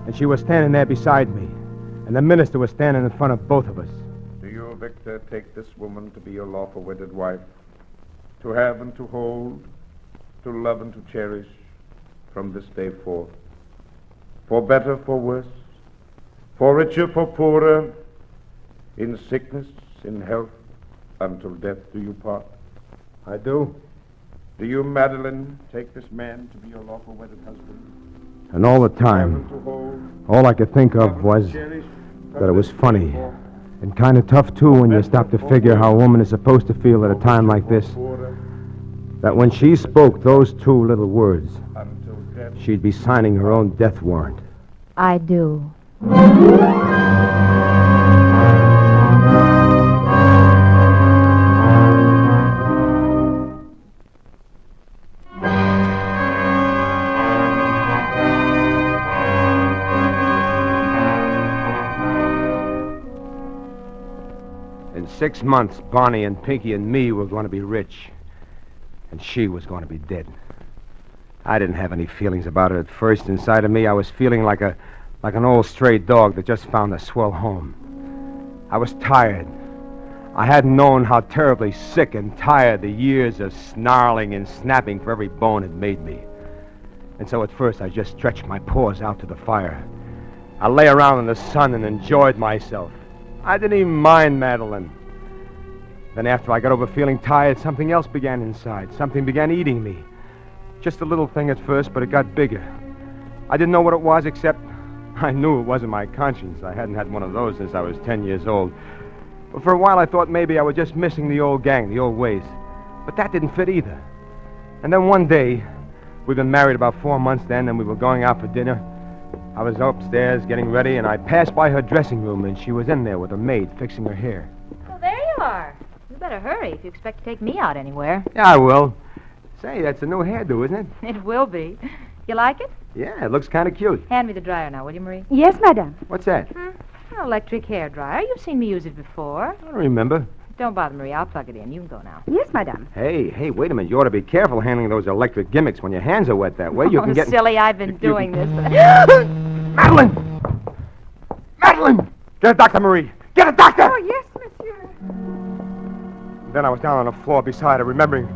And she was standing there beside me. And the minister was standing in front of both of us. Do you, Victor, take this woman to be your lawful wedded wife? To have and to hold, to love and to cherish from this day forth? For better, for worse, for richer, for poorer, in sickness, in health, until death do you part? I do. Do you, Madeline, take this man to be your lawful wedded husband? And all the time, all I could think of was that it was funny. And kind of tough, too, when you stop to figure how a woman is supposed to feel at a time like this. That when she spoke those 2 little words, she'd be signing her own death warrant. I do. In 6 months, Bonnie and Pinky and me were going to be rich. And she was going to be dead. I didn't have any feelings about it at first. Inside of me, I was feeling like an old stray dog that just found a swell home. I was tired. I hadn't known how terribly sick and tired the years of snarling and snapping for every bone had made me. And so at first, I just stretched my paws out to the fire. I lay around in the sun and enjoyed myself. I didn't even mind Madeline. Then after I got over feeling tired, something else began inside. Something began eating me. Just a little thing at first, but it got bigger. I didn't know what it was, except I knew it wasn't my conscience. I hadn't had one of those since I was 10 years old. But for a while, I thought maybe I was just missing the old gang, the old ways. But that didn't fit either. And then one day, we'd been married about 4 months then, and we were going out for dinner. I was upstairs getting ready, and I passed by her dressing room, and she was in there with a maid fixing her hair. Well, there you are. You better hurry if you expect to take me out anywhere. Yeah, I will. Say, that's a new hairdo, isn't it? It will be. You like it? Yeah, it looks kind of cute. Hand me the dryer now, will you, Marie? Yes, madame. What's that? An electric hair dryer. You've seen me use it before. I don't remember. Don't bother, Marie. I'll plug it in. You can go now. Yes, madame. Hey, wait a minute. You ought to be careful handling those electric gimmicks when your hands are wet that way. You can get... silly. I've been doing this. Madeline! Madeline! Get a doctor, Marie. Get a doctor! Oh, yes, monsieur. Then I was down on the floor beside her, remembering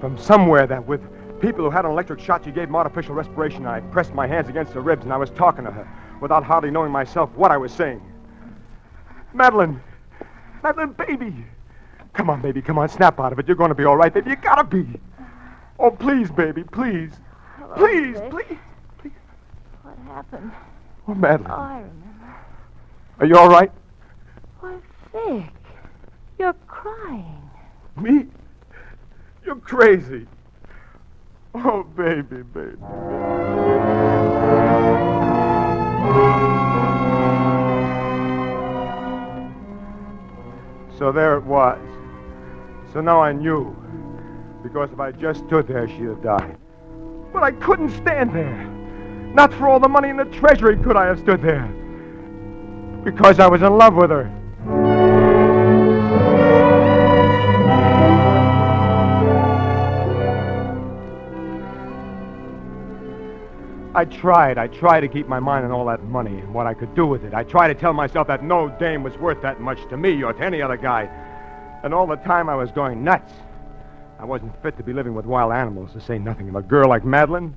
from somewhere that with people who had an electric shock, she gave them artificial respiration. I pressed my hands against her ribs, and I was talking to her without hardly knowing myself what I was saying. Madeline! Madeline, baby! Come on, baby, come on, snap out of it. You're going to be all right, baby. You gotta be. Oh, please, baby, please. Hello, Please, Vic. please. What happened? Oh, Madeline. Oh, I remember. Are you all right? Why, Vic, you're crying. Me? You're crazy. Oh, baby, baby. So there it was. So now I knew. Because if I just stood there, she'd have died. But I couldn't stand there. Not for all the money in the treasury could I have stood there. Because I was in love with her. I tried to keep my mind on all that money and what I could do with it. I tried to tell myself that no dame was worth that much to me or to any other guy. And all the time I was going nuts. I wasn't fit to be living with wild animals, to say nothing of a girl like Madeline.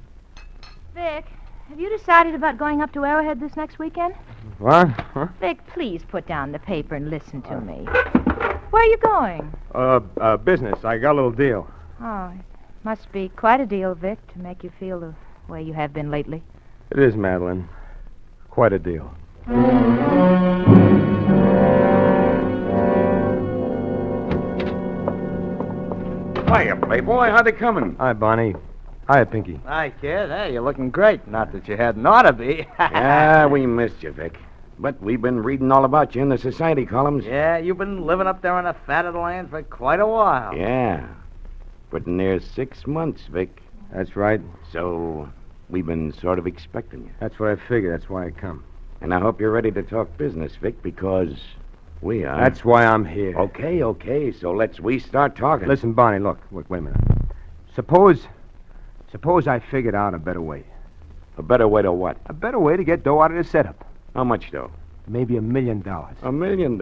Vic, have you decided about going up to Arrowhead this next weekend? What? Huh? Vic, please put down the paper and listen to me. Where are you going? Business. I got a little deal. Oh, it must be quite a deal, Vic, to make you feel the way you have been lately. It is, Madeline. Quite a deal. Hiya, Playboy. How'd they coming? Hi, Bonnie. Hiya, Pinky. Hi, kid. Hey, you're looking great. Not that you hadn't ought to be. Yeah, we missed you, Vic. But we've been reading all about you in the society columns. Yeah, you've been living up there on the fat of the land for quite a while. Yeah. Pretty near 6 months, Vic. That's right. So, we've been sort of expecting you. That's what I figured. That's why I come. And I hope you're ready to talk business, Vic, because we are. That's why I'm here. Okay. So we start talking. Listen, Bonnie, look, wait a minute. Suppose I figured out a better way. A better way to what? A better way to get dough out of the setup. How much dough? Maybe $1 million. $1 million?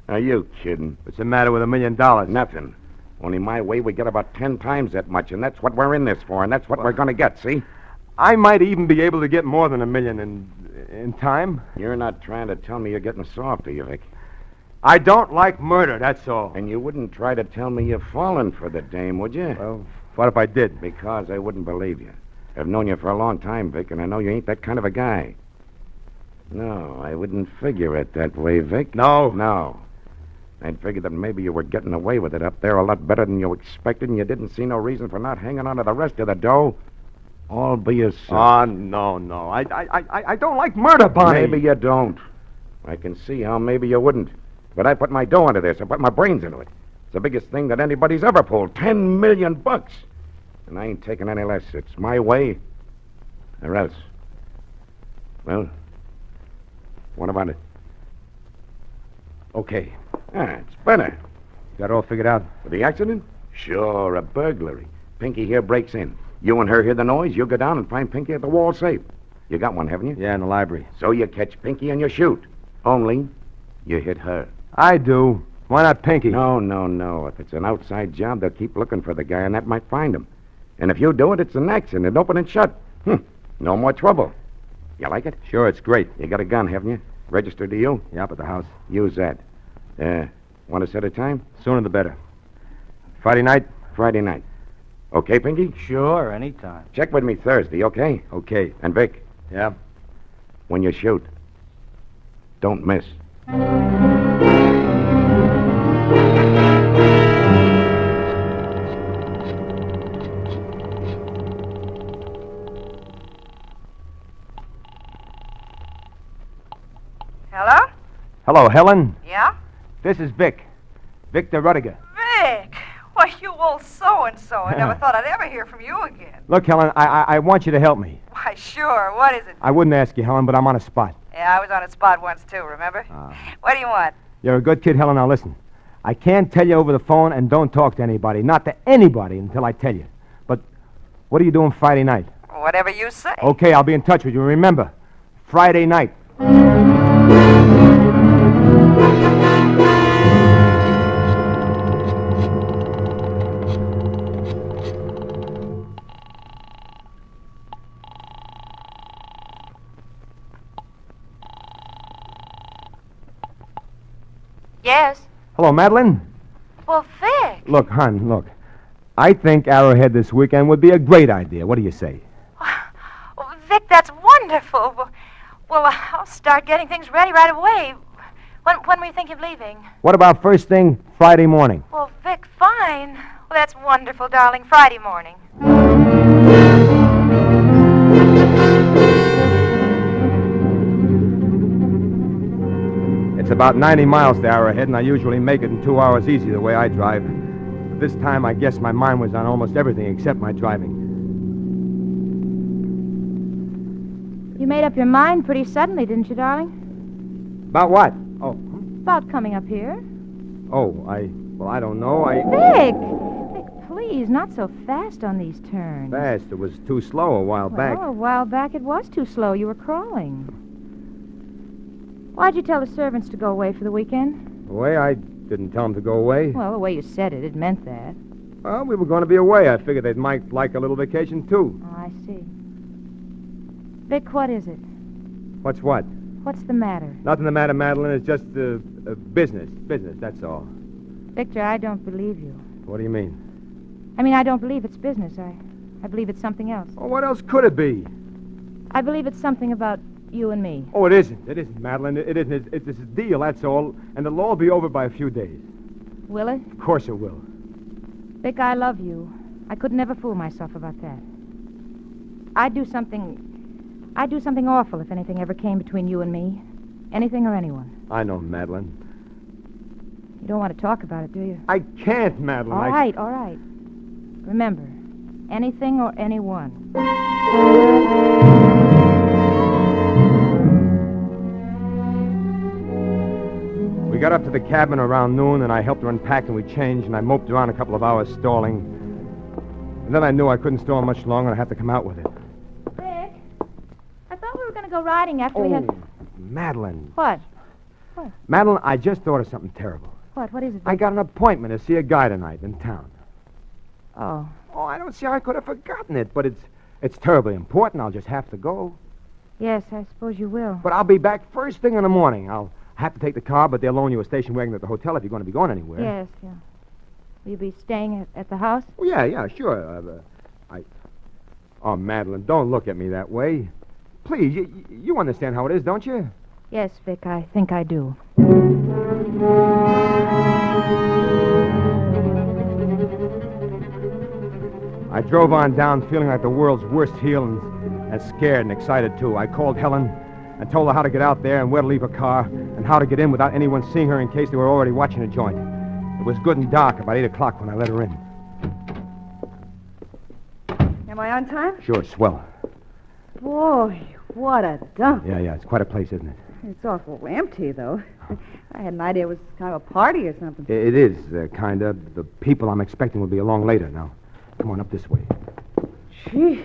Are you kidding? What's the matter with $1 million? Nothing. Only my way, we get about 10 times that much, and that's what we're in this for, and that's what we're going to get, see? I might even be able to get more than $1 million in time. You're not trying to tell me you're getting soft, are you, Vic? I don't like murder, that's all. And you wouldn't try to tell me you've fallen for the dame, would you? Well, what if I did? Because I wouldn't believe you. I've known you for a long time, Vic, and I know you ain't that kind of a guy. No, I wouldn't figure it that way, Vic. No. I'd figure that maybe you were getting away with it up there a lot better than you expected, and you didn't see no reason for not hanging on to the rest of the dough. All be yourself. Oh, no. I don't like murder, Bonnie. Maybe you don't. I can see how maybe you wouldn't. But I put my dough into this. I put my brains into it. It's the biggest thing that anybody's ever pulled. $10 million. And I ain't taking any less. It's my way or else. Well, what about it? Okay. It's better. Got it all figured out? For the accident? Sure, a burglary. Pinky here breaks in. You and her hear the noise. You go down and find Pinky at the wall safe. You got one, haven't you? Yeah, in the library. So you catch Pinky and you shoot. Only you hit her. I do. Why not Pinky? No. If it's an outside job, they'll keep looking for the guy, and that might find him. And if you do it, it's an accident. Open and shut. No more trouble. You like it? Sure, it's great. You got a gun, haven't you? Registered to you? Yeah, up at the house. Use that. Want to set a time? Sooner the better. Friday night? Friday night. Okay, Pinky? Sure, anytime. Check with me Thursday, okay? Okay. And Vic? Yeah? When you shoot, don't miss. Hello? Hello, Helen. Yeah? This is Vic. Victor Rudiger. Vic! Why, you old so-and-so. I never thought I'd ever hear from you again. Look, Helen, I want you to help me. Why, sure. What is it? I wouldn't ask you, Helen, but I'm on a spot. Yeah, I was on a spot once, too, remember? What do you want? You're a good kid, Helen. Now listen. I can't tell you over the phone, and don't talk to anybody. Not to anybody until I tell you. But what are you doing Friday night? Whatever you say. Okay, I'll be in touch with you. Remember, Friday night. Yes? Hello, Madeline? Well, Vic. Look, hon, look. I think Arrowhead this weekend would be a great idea. What do you say? Well, Vic, that's wonderful. Well, I'll start getting things ready right away. When were you thinking of leaving? What about first thing Friday morning? Well, Vic, fine. Well, that's wonderful, darling. Friday morning. It's about 90 miles to Arrowhead, and I usually make it in 2 hours easy the way I drive. But this time, I guess my mind was on almost everything except my driving. You made up your mind pretty suddenly, didn't you, darling? About what? Oh, About coming up here. I don't know. Vic, please, not so fast on these turns. Fast. It was too slow a while back. Well, a while back it was too slow. You were crawling. Why'd you tell the servants to go away for the weekend? Away? I didn't tell them to go away. Well, the way you said it, it meant that. Well, we were going to be away. I figured they might like a little vacation, too. Oh, I see. Vic, what is it? What's what? What's the matter? Nothing the matter, Madeline. It's just business. Business, that's all. Victor, I don't believe you. What do you mean? I mean, I don't believe it's business. I believe it's something else. Oh, what else could it be? I believe it's something about you and me. Oh, it isn't. It isn't, Madeline. It isn't. It's a deal, that's all. And it'll all be over by a few days. Will it? Of course it will. Vic, I love you. I could never fool myself about that. I'd do something awful if anything ever came between you and me. Anything or anyone. I know, Madeline. You don't want to talk about it, do you? I can't, Madeline. All right. Remember, anything or anyone. We got up to the cabin around noon, and I helped her unpack, and we changed, and I moped around a couple of hours stalling. And then I knew I couldn't stall much longer, and I had to come out with it. Vic, I thought we were going to go riding after we had... Madeline. What? Madeline, I just thought of something terrible. What is it, Vic? I got an appointment to see a guy tonight in town. Oh. Oh, I don't see how I could have forgotten it, but it's terribly important. I'll just have to go. Yes, I suppose you will. But I'll be back first thing in the morning. I'll have to take the car, but they'll loan you a station wagon at the hotel if you're going to be going anywhere. Yes, yeah. Will you be staying at the house? Oh, yeah, sure. Oh, Madeline, don't look at me that way. Please, you understand how it is, don't you? Yes, Vic, I think I do. I drove on down feeling like the world's worst heel and scared and excited, too. I called Helen and told her how to get out there and where to leave her car and how to get in without anyone seeing her in case they were already watching a joint. It was good and dark, about 8 o'clock when I let her in. Am I on time? Sure, swell. Boy, what a dump. Yeah, it's quite a place, isn't it? It's awful empty, though. I had an idea it was kind of a party or something. It is, kind of. The people I'm expecting will be along later now. Come on, up this way. Gee,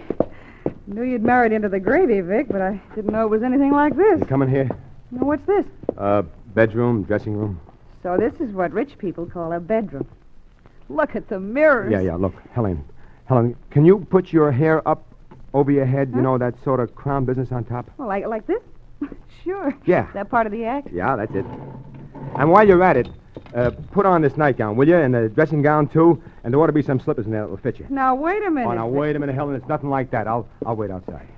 knew you'd married into the gravy, Vic, but I didn't know it was anything like this. You come in here. Now, what's this? Bedroom, dressing room. So this is what rich people call a bedroom. Look at the mirrors. Yeah, look, Helen, can you put your hair up over your head? Huh? You know, that sort of crown business on top? Well, like this? Sure. Yeah. Is that part of the act? Yeah, that's it. And while you're at it, put on this nightgown, will you? And the dressing gown, too. And there ought to be some slippers in there that will fit you. Now, wait a minute. Oh, now, wait a minute, Helen. It's nothing like that. I'll wait outside.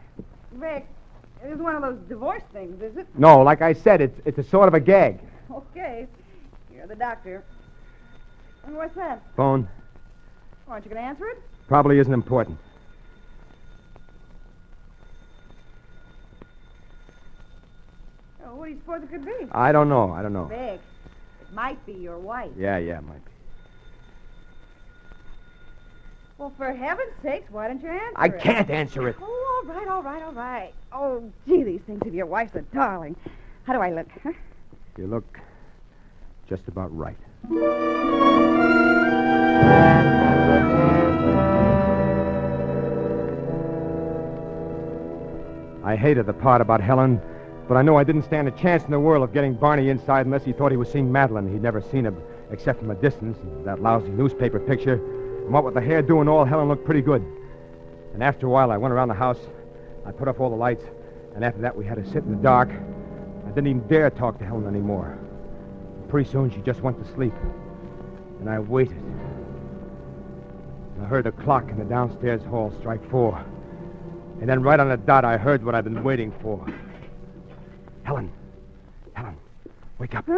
Vic, it is one of those divorce things, is it? No, like I said, it's a sort of a gag. Okay. You're the doctor. And what's that? Phone. Aren't you going to answer it? Probably isn't important. Oh, what do you suppose it could be? I don't know. Vic, it might be your wife. Yeah, it might be. Well, for heaven's sakes, why don't you answer I it? can't answer it. Oh, all right. Oh, gee, these things of your wife's a darling. How do I look, huh? You look just about right. I hated the part about Helen, but I knew I didn't stand a chance in the world of getting Barney inside unless he thought he was seeing Madeline. He'd never seen her except from a distance, and that lousy newspaper picture. And what with the hairdo and all, Helen looked pretty good. And after a while, I went around the house. I put off all the lights, and after that, we had to sit in the dark. I didn't even dare talk to Helen anymore. Pretty soon, she just went to sleep. And I waited. And I heard the clock in the downstairs hall strike 4. And then right on the dot, I heard what I've been waiting for. Helen, wake up.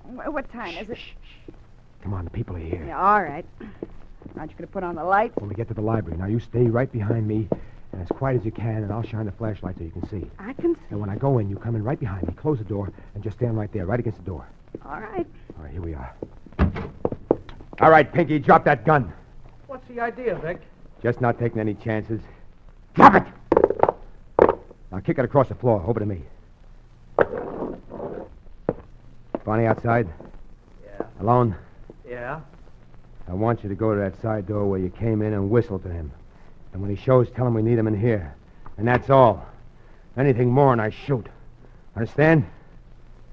What time is it? Come on, the people are here. Yeah, all right. Aren't you going to put on the lights? When we get to the library. Now, you stay right behind me, and as quiet as you can, and I'll shine the flashlight so you can see. I can see. And when I go in, you come in right behind me, close the door, and just stand right there, right against the door. All right. All right, here we are. All right, Pinky, drop that gun. What's the idea, Vic? Just not taking any chances. Drop it! Now kick it across the floor, over to me. Bonnie outside? Yeah. Alone? Yeah? I want you to go to that side door where you came in and whistle to him. And when he shows, tell him we need him in here. And that's all. Anything more and I shoot. Understand?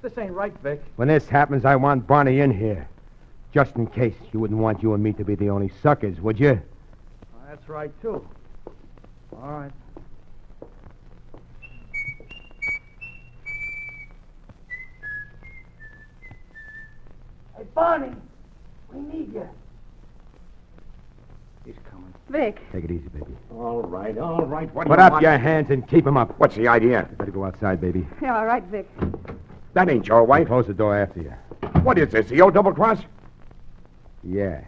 This ain't right, Vic. When this happens, I want Barney in here. Just in case. You wouldn't want you and me to be the only suckers, would you? That's right, too. All right. Hey, Barney, we need you. He's coming. Vic. Take it easy, baby. All right. What do Put you up want? your hands and keep 'em up. What's the idea? You better go outside, baby. Yeah, all right, Vic. That ain't your wife. Close the door after you. What is this, the old double cross? Yeah.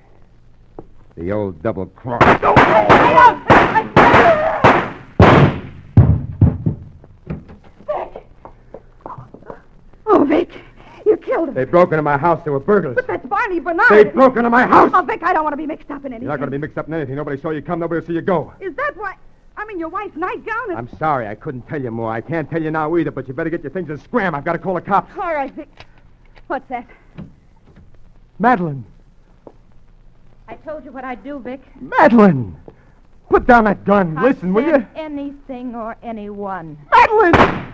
The old double cross. Oh, Vic, you killed him. They broke into my house. They were burglars. But that's Barney Bernard. They broke into my house. Oh, Vic, I don't want to be mixed up in anything. You're not going to be mixed up in anything. Nobody saw you come. Nobody will see you go. Is that why? I mean, your wife's nightgown is... I'm sorry. I couldn't tell you more. I can't tell you now either, but you better get your things and scram. I've got to call the cops. All right, Vic. What's that? Madeline. I told you what I'd do, Vic. Madeline! Put down that gun. Listen, will you? Anything or anyone. Madeline!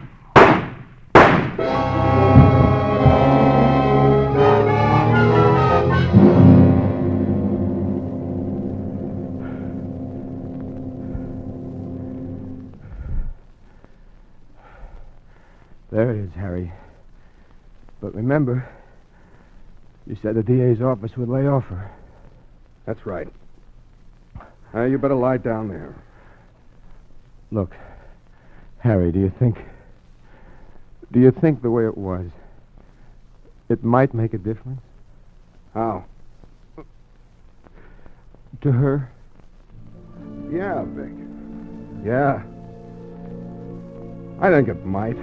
There it is, Harry. But remember, you said the DA's office would lay off her. That's right. You better lie down there. Look, Harry, do you think the way it was, it might make a difference? How? To her? Yeah, Vic. Yeah. I think it might.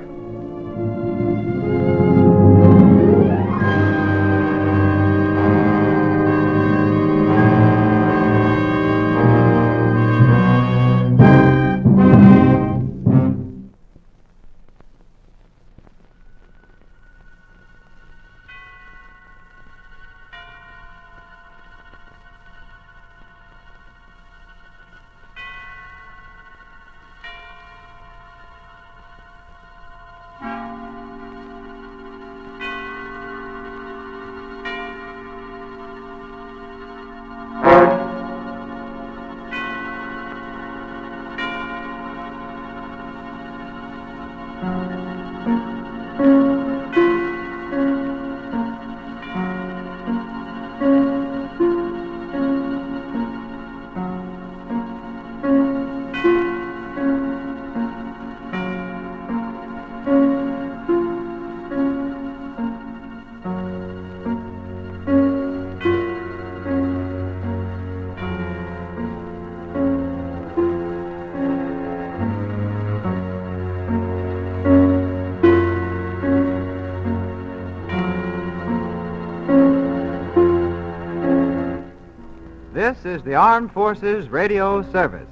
This is the Armed Forces Radio Service.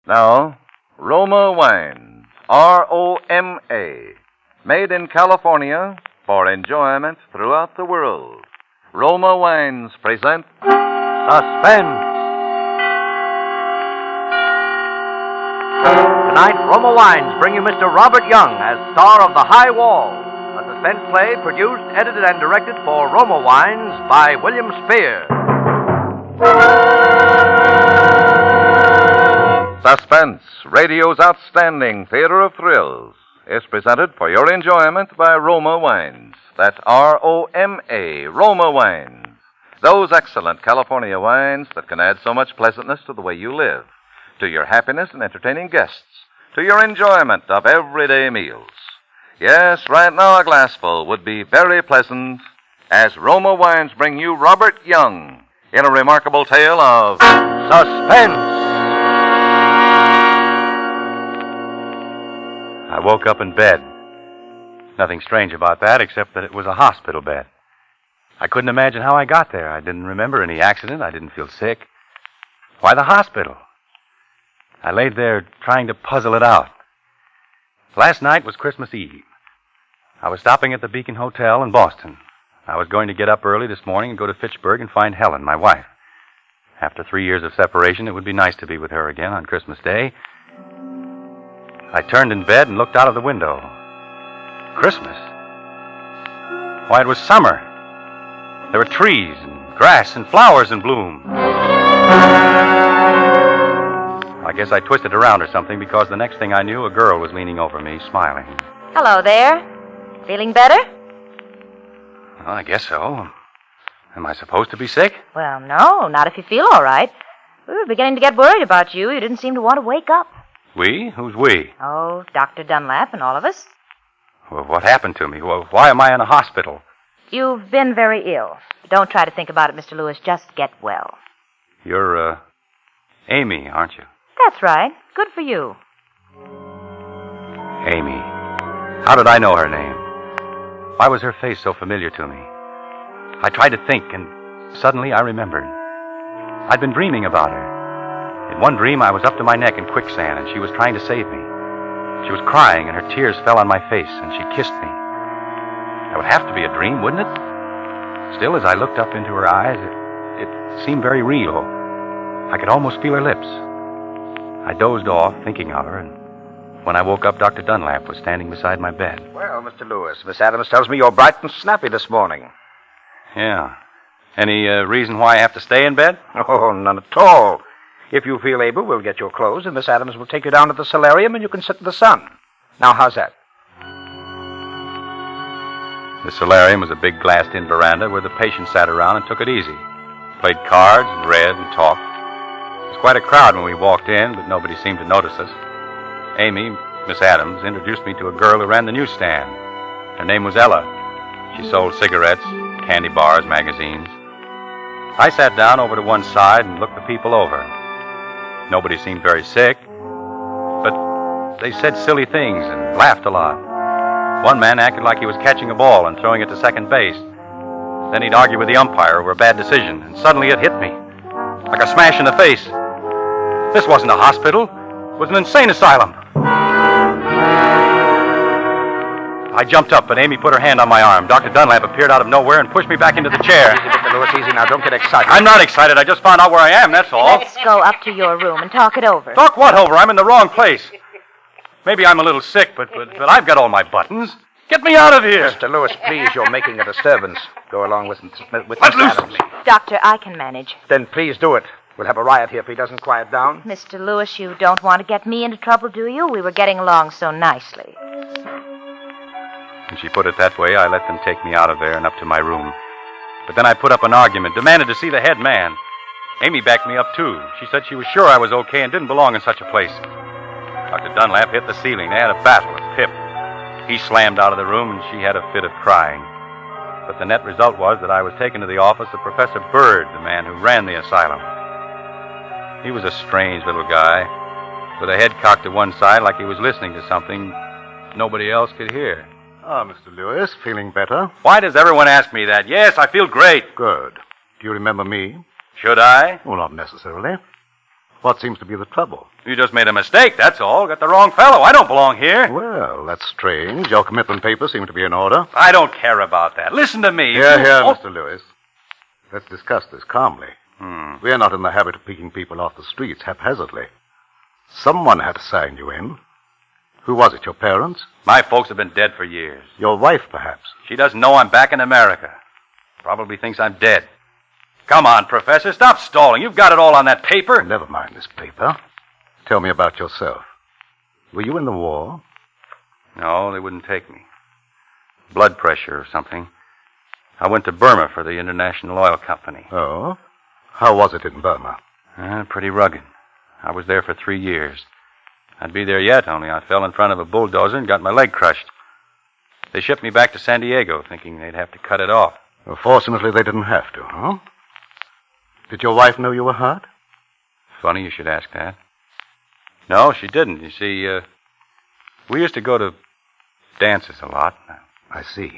Now, Roma Wines, R-O-M-A, made in California for enjoyment throughout the world. Roma Wines present Suspense. Tonight, Roma Wines bring you Mr. Robert Young as star of The High Wall, a suspense play produced, edited, and directed for Roma Wines by William Spear. Suspense, radio's outstanding theater of thrills, is presented for your enjoyment by Roma Wines. That's R-O-M-A, Roma Wines. Those excellent California wines that can add so much pleasantness to the way you live, to your happiness in entertaining guests, to your enjoyment of everyday meals. Yes, right now a glassful would be very pleasant as Roma Wines bring you Robert Young in a remarkable tale of Suspense. I woke up in bed. Nothing strange about that, except that it was a hospital bed. I couldn't imagine how I got there. I didn't remember any accident. I didn't feel sick. Why the hospital? I laid there trying to puzzle it out. Last night was Christmas Eve. I was stopping at the Beacon Hotel in Boston. I was going to get up early this morning and go to Fitchburg and find Helen, my wife. After 3 years of separation, it would be nice to be with her again on Christmas Day. I turned in bed and looked out of the window. Christmas? Why, it was summer. There were trees and grass and flowers in bloom. I guess I twisted around or something because the next thing I knew, a girl was leaning over me, smiling. Hello there. Feeling better? Well, I guess so. Am I supposed to be sick? Well, no, not if you feel all right. We were beginning to get worried about you. You didn't seem to want to wake up. We? Who's we? Oh, Dr. Dunlap and all of us. Well, what happened to me? Well, why am I in a hospital? You've been very ill. Don't try to think about it, Mr. Lewis. Just get well. You're, Amy, aren't you? That's right. Good for you. Amy. How did I know her name? Why was her face so familiar to me? I tried to think, and suddenly I remembered. I'd been dreaming about her. In one dream, I was up to my neck in quicksand, and she was trying to save me. She was crying, and her tears fell on my face, and she kissed me. That would have to be a dream, wouldn't it? Still, as I looked up into her eyes, it seemed very real. I could almost feel her lips. I dozed off, thinking of her, and when I woke up, Dr. Dunlap was standing beside my bed. Well, Mr. Lewis, Miss Adams tells me you're bright and snappy this morning. Yeah. Any reason why I have to stay in bed? Oh, none at all. If you feel able, we'll get your clothes, and Miss Adams will take you down to the solarium, and you can sit in the sun. Now, how's that? The solarium was a big glassed-in veranda where the patients sat around and took it easy. Played cards and read and talked. It was quite a crowd when we walked in, but nobody seemed to notice us. Amy, Miss Adams, introduced me to a girl who ran the newsstand. Her name was Ella. She sold cigarettes, candy bars, magazines. I sat down over to one side and looked the people over. Nobody seemed very sick, but they said silly things and laughed a lot. One man acted like he was catching a ball and throwing it to second base. Then he'd argue with the umpire over a bad decision, and suddenly it hit me, like a smash in the face. This wasn't a hospital. It was an insane asylum. I jumped up, but Amy put her hand on my arm. Dr. Dunlap appeared out of nowhere and pushed me back into the chair. Easy, Mr. Lewis, easy now. Don't get excited. I'm not excited. I just found out where I am, that's all. Let's go up to your room and talk it over. Talk what over? I'm in the wrong place. Maybe I'm a little sick, but I've got all my buttons. Get me out of here. Mr. Lewis, please, you're making a disturbance. Go along with Miss Adams. Doctor, I can manage. Then please do it. We'll have a riot here if he doesn't quiet down. Mr. Lewis, you don't want to get me into trouble, do you? We were getting along so nicely. When she put it that way, I let them take me out of there and up to my room. But then I put up an argument, demanded to see the head man. Amy backed me up, too. She said she was sure I was okay and didn't belong in such a place. Dr. Dunlap hit the ceiling. They had a battle with Pip. He slammed out of the room, and she had a fit of crying. But the net result was that I was taken to the office of Professor Bird, the man who ran the asylum. He was a strange little guy, with a head cocked to one side like he was listening to something nobody else could hear. Ah, Mr. Lewis, feeling better? Why does everyone ask me that? Yes, I feel great. Good. Do you remember me? Should I? Oh, not necessarily. What seems to be the trouble? You just made a mistake, that's all. Got the wrong fellow. I don't belong here. Well, that's strange. Your commitment papers seem to be in order. I don't care about that. Listen to me. Here, Mr. Lewis. Let's discuss this calmly. We're not in the habit of picking people off the streets haphazardly. Someone had to sign you in. Who was it, your parents? My folks have been dead for years. Your wife, perhaps? She doesn't know I'm back in America. Probably thinks I'm dead. Come on, Professor, stop stalling. You've got it all on that paper. Never mind this paper. Tell me about yourself. Were you in the war? No, they wouldn't take me. Blood pressure or something. I went to Burma for the International Oil Company. Oh? How was it in Burma? Pretty rugged. I was there for 3 years. I'd be there yet, only I fell in front of a bulldozer and got my leg crushed. They shipped me back to San Diego, thinking they'd have to cut it off. Well, fortunately, they didn't have to, huh? Did your wife know you were hurt? Funny you should ask that. No, she didn't. You see, we used to go to dances a lot. I see.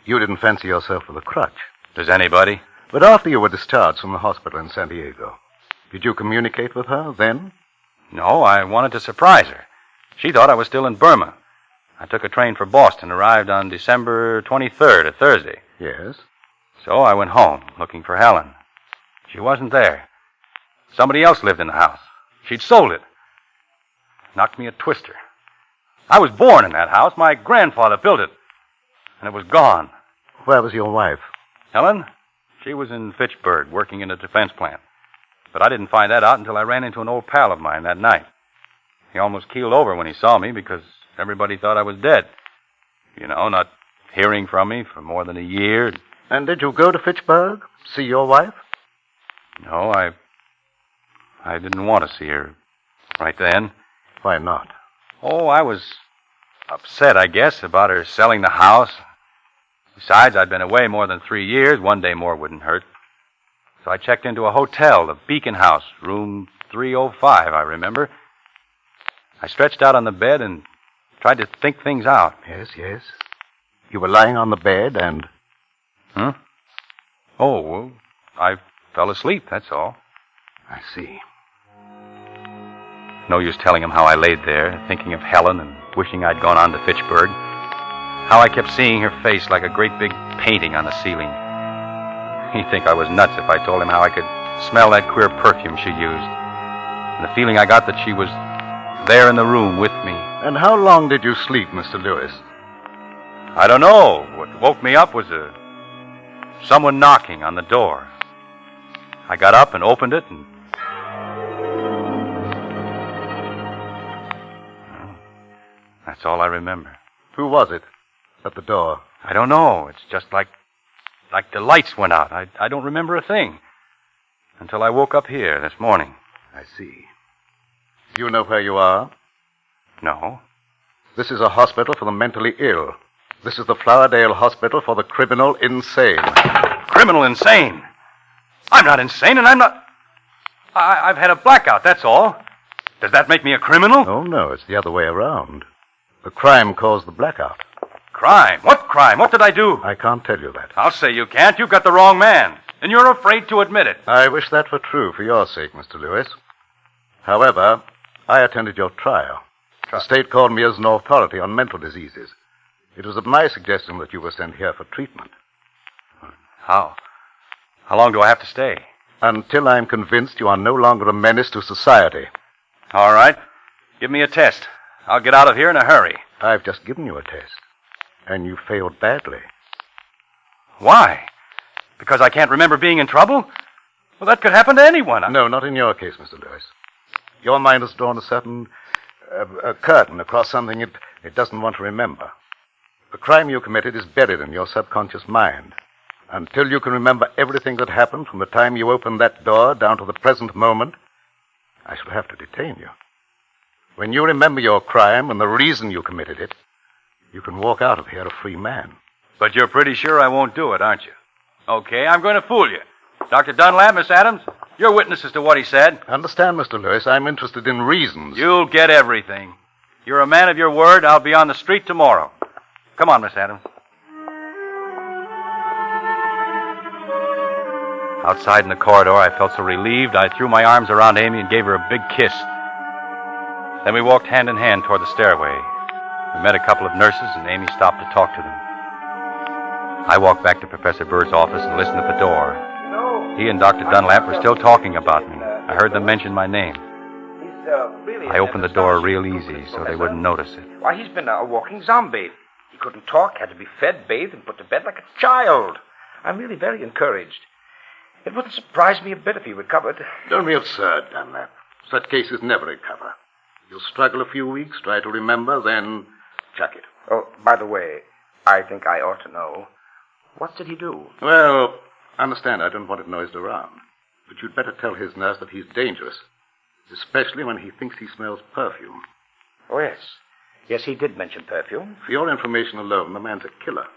You didn't fancy yourself with a crutch. Does anybody? But after you were discharged from the hospital in San Diego, did you communicate with her then? No, I wanted to surprise her. She thought I was still in Burma. I took a train for Boston, arrived on December 23rd, a Thursday. Yes? So I went home, looking for Helen. She wasn't there. Somebody else lived in the house. She'd sold it. Knocked me a twister. I was born in that house. My grandfather built it. And it was gone. Where was your wife? Helen? She was in Fitchburg, working in a defense plant. But I didn't find that out until I ran into an old pal of mine that night. He almost keeled over when he saw me because everybody thought I was dead. You know, not hearing from me for more than a year. And did you go to Fitchburg? See your wife? No, I didn't want to see her right then. Why not? Oh, I was upset, I guess, about her selling the house. Besides, I'd been away more than 3 years. 1 day more wouldn't hurt. So I checked into a hotel, the Beacon House, room 305, I remember. I stretched out on the bed and tried to think things out. Yes, yes. You were lying on the bed and... Huh? Oh, well, I fell asleep, that's all. I see. No use telling him how I laid there, thinking of Helen and wishing I'd gone on to Fitchburg. How I kept seeing her face like a great big painting on the ceiling. He'd think I was nuts if I told him how I could smell that queer perfume she used. And the feeling I got that she was there in the room with me. And how long did you sleep, Mr. Lewis? I don't know. What woke me up was someone knocking on the door. I got up and opened it and... That's all I remember. Who was it at the door? I don't know. It's just like the lights went out. I don't remember a thing. Until I woke up here this morning. I see. Do you know where you are? No. This is a hospital for the mentally ill. This is the Flowerdale Hospital for the criminal insane. Criminal insane? I'm not insane, and I'm not... I've had a blackout, that's all. Does that make me a criminal? Oh, no, it's the other way around. The crime caused the blackout. Crime? What crime? What did I do? I can't tell you that. I'll say you can't. You've got the wrong man. And you're afraid to admit it. I wish that were true for your sake, Mr. Lewis. However, I attended your trial. The state called me as an authority on mental diseases. It was at my suggestion that you were sent here for treatment. How? How long do I have to stay? Until I'm convinced you are no longer a menace to society. All right. Give me a test. I'll get out of here in a hurry. I've just given you a test, and you failed badly. Why? Because I can't remember being in trouble? Well, that could happen to anyone. No, not in your case, Mr. Lewis. Your mind has drawn a certain a curtain across something it doesn't want to remember. The crime you committed is buried in your subconscious mind. Until you can remember everything that happened from the time you opened that door down to the present moment, I shall have to detain you. When you remember your crime and the reason you committed it, you can walk out of here a free man. But you're pretty sure I won't do it, aren't you? Okay, I'm going to fool you. Dr. Dunlap, Miss Adams, you're witnesses to what he said. Understand, Mr. Lewis, I'm interested in reasons. You'll get everything. You're a man of your word. I'll be on the street tomorrow. Come on, Miss Adams. Outside in the corridor, I felt so relieved, I threw my arms around Amy and gave her a big kiss. Then we walked hand in hand toward the stairway. We met a couple of nurses, and Amy stopped to talk to them. I walked back to Professor Bird's office and listened at the door. He and Dr. Dunlap were still talking about me. I heard them mention my name. I opened the door real easy so they wouldn't notice it. Why, he's been a walking zombie. He couldn't talk, had to be fed, bathed, and put to bed like a child. I'm really very encouraged. It wouldn't surprise me a bit if he recovered. Don't be absurd, Dunlap. Such cases never recover. You'll struggle a few weeks, try to remember, then chuck it. Oh, by the way, I think I ought to know. What did he do? Well, understand, I don't want it noised around. But you'd better tell his nurse that he's dangerous, especially when he thinks he smells perfume. Oh, yes. Yes, he did mention perfume. For your information alone, the man's a killer.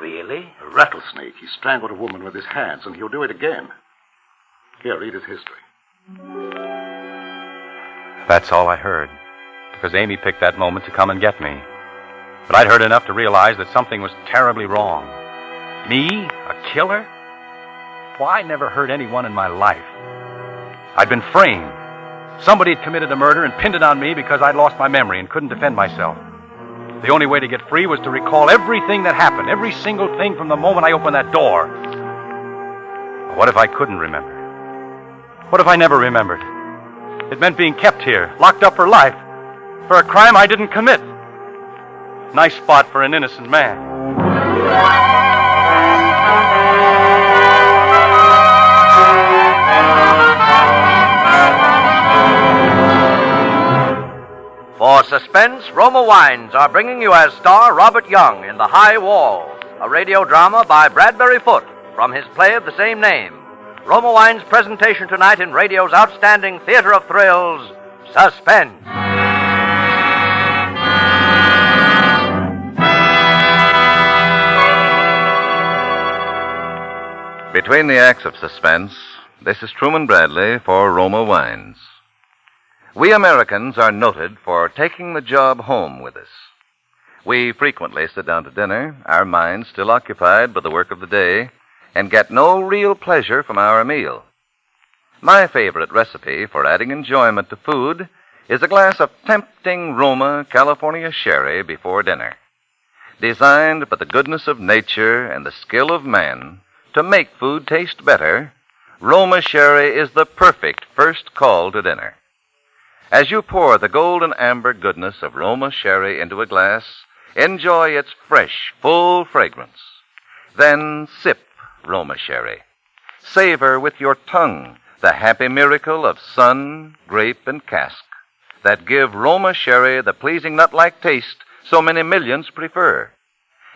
Really? A rattlesnake. He strangled a woman with his hands, and he'll do it again. Here, read his history. That's all I heard, because Amy picked that moment to come and get me. But I'd heard enough to realize that something was terribly wrong. Me? A killer? Why, I never hurt anyone in my life. I'd been framed. Somebody had committed a murder and pinned it on me because I'd lost my memory and couldn't defend myself. The only way to get free was to recall everything that happened, every single thing from the moment I opened that door. What if I couldn't remember? What if I never remembered? It meant being kept here, locked up for life, for a crime I didn't commit. Nice spot for an innocent man. For Suspense, Roma Wines are bringing you as star Robert Young in The High Wall, a radio drama by Bradbury Foote from his play of the same name. Roma Wines' presentation tonight in radio's outstanding theater of thrills, Suspense. Between the acts of Suspense, this is Truman Bradley for Roma Wines. We Americans are noted for taking the job home with us. We frequently sit down to dinner, our minds still occupied by the work of the day, and get no real pleasure from our meal. My favorite recipe for adding enjoyment to food is a glass of tempting Roma California sherry before dinner. Designed by the goodness of nature and the skill of man to make food taste better, Roma sherry is the perfect first call to dinner. As you pour the golden amber goodness of Roma sherry into a glass, enjoy its fresh, full fragrance. Then sip Roma sherry. Savor with your tongue the happy miracle of sun, grape, and cask that give Roma sherry the pleasing nut-like taste so many millions prefer.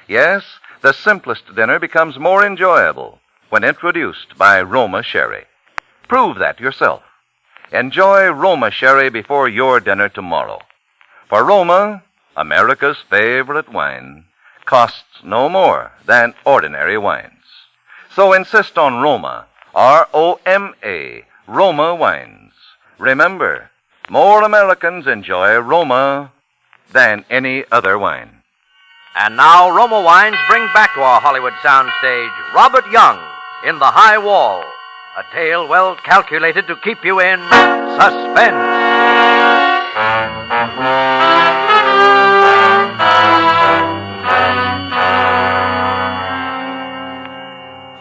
Yes, the simplest dinner becomes more enjoyable when introduced by Roma sherry. Prove that yourself. Enjoy Roma sherry before your dinner tomorrow. For Roma, America's favorite wine, costs no more than ordinary wines. So insist on Roma, R-O-M-A, Roma wines. Remember, more Americans enjoy Roma than any other wine. And now Roma Wines bring back to our Hollywood soundstage Robert Young in The High Wall, a tale well calculated to keep you in suspense.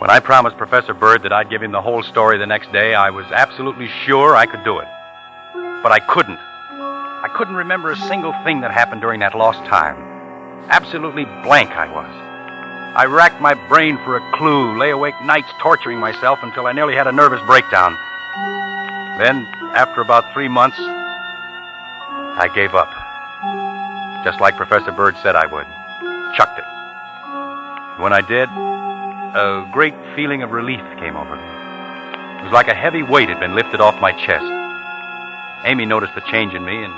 When I promised Professor Bird that I'd give him the whole story the next day, I was absolutely sure I could do it. But I couldn't. I couldn't remember a single thing that happened during that lost time. Absolutely blank I was. I racked my brain for a clue, lay awake nights torturing myself until I nearly had a nervous breakdown. Then, after about 3 months, I gave up. Just like Professor Bird said I would. Chucked it. When I did, a great feeling of relief came over me. It was like a heavy weight had been lifted off my chest. Amy noticed the change in me, and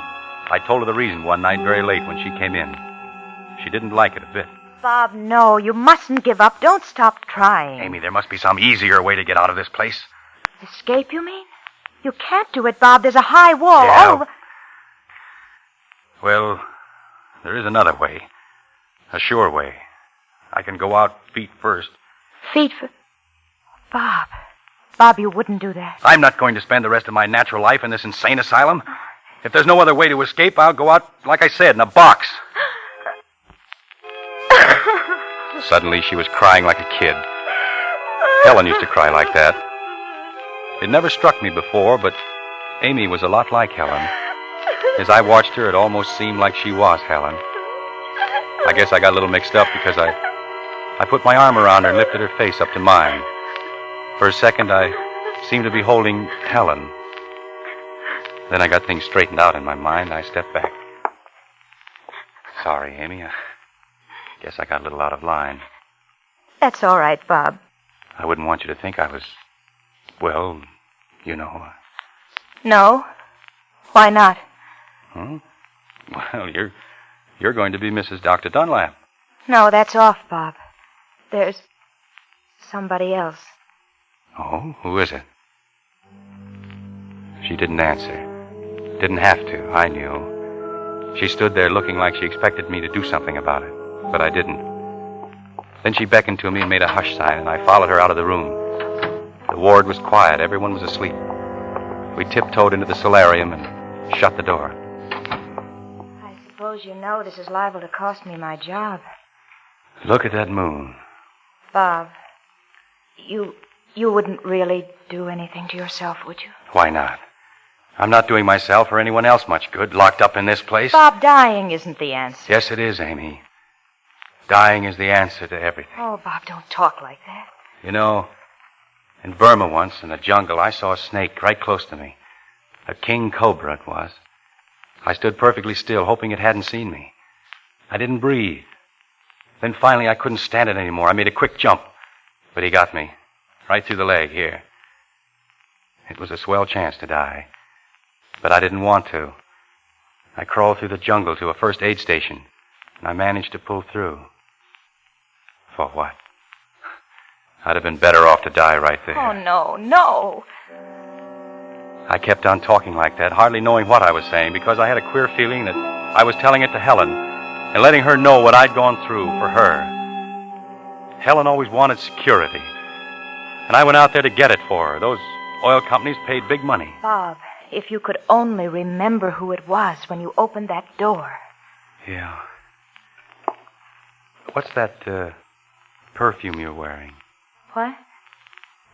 I told her the reason one night very late when she came in. She didn't like it a bit. Bob, no, you mustn't give up. Don't stop trying. Amy, there must be some easier way to get out of this place. Escape, you mean? You can't do it, Bob. There's a high wall. Yeah. Well, there is another way. A sure way. I can go out feet first. Feet for... Bob. Bob, you wouldn't do that. I'm not going to spend the rest of my natural life in this insane asylum. If there's no other way to escape, I'll go out, like I said, in a box. Suddenly, she was crying like a kid. Helen used to cry like that. It never struck me before, but Amy was a lot like Helen. As I watched her, it almost seemed like she was Helen. I guess I got a little mixed up because I put my arm around her and lifted her face up to mine. For a second, I seemed to be holding Helen. Then I got things straightened out in my mind. I stepped back. Sorry, Amy. I guess I got a little out of line. That's all right, Bob. I wouldn't want you to think I was, well, you know. No? Why not? Hmm? Well, you're going to be Mrs. Dr. Dunlap. No, that's off, Bob. There's somebody else. Oh, who is it? She didn't answer. Didn't have to, I knew. She stood there looking like she expected me to do something about it, but I didn't. Then she beckoned to me and made a hush sign, and I followed her out of the room. The ward was quiet. Everyone was asleep. We tiptoed into the solarium and shut the door. I suppose you know this is liable to cost me my job. Look at that moon. Bob, you wouldn't really do anything to yourself, would you? Why not? I'm not doing myself or anyone else much good, locked up in this place. Bob, dying isn't the answer. Yes, it is, Amy. Dying is the answer to everything. Oh, Bob, don't talk like that. You know, in Burma once, in the jungle, I saw a snake right close to me. A king cobra it was. I stood perfectly still, hoping it hadn't seen me. I didn't breathe. Then finally I couldn't stand it anymore. I made a quick jump, but he got me. Right through the leg, here. It was a swell chance to die. But I didn't want to. I crawled through the jungle to a first aid station, and I managed to pull through. For what? I'd have been better off to die right there. Oh, no, no. I kept on talking like that, hardly knowing what I was saying, because I had a queer feeling that I was telling it to Helen and letting her know what I'd gone through for her. Helen always wanted security, and I went out there to get it for her. Those oil companies paid big money. Bob, if you could only remember who it was when you opened that door. Yeah. What's that perfume you're wearing? What?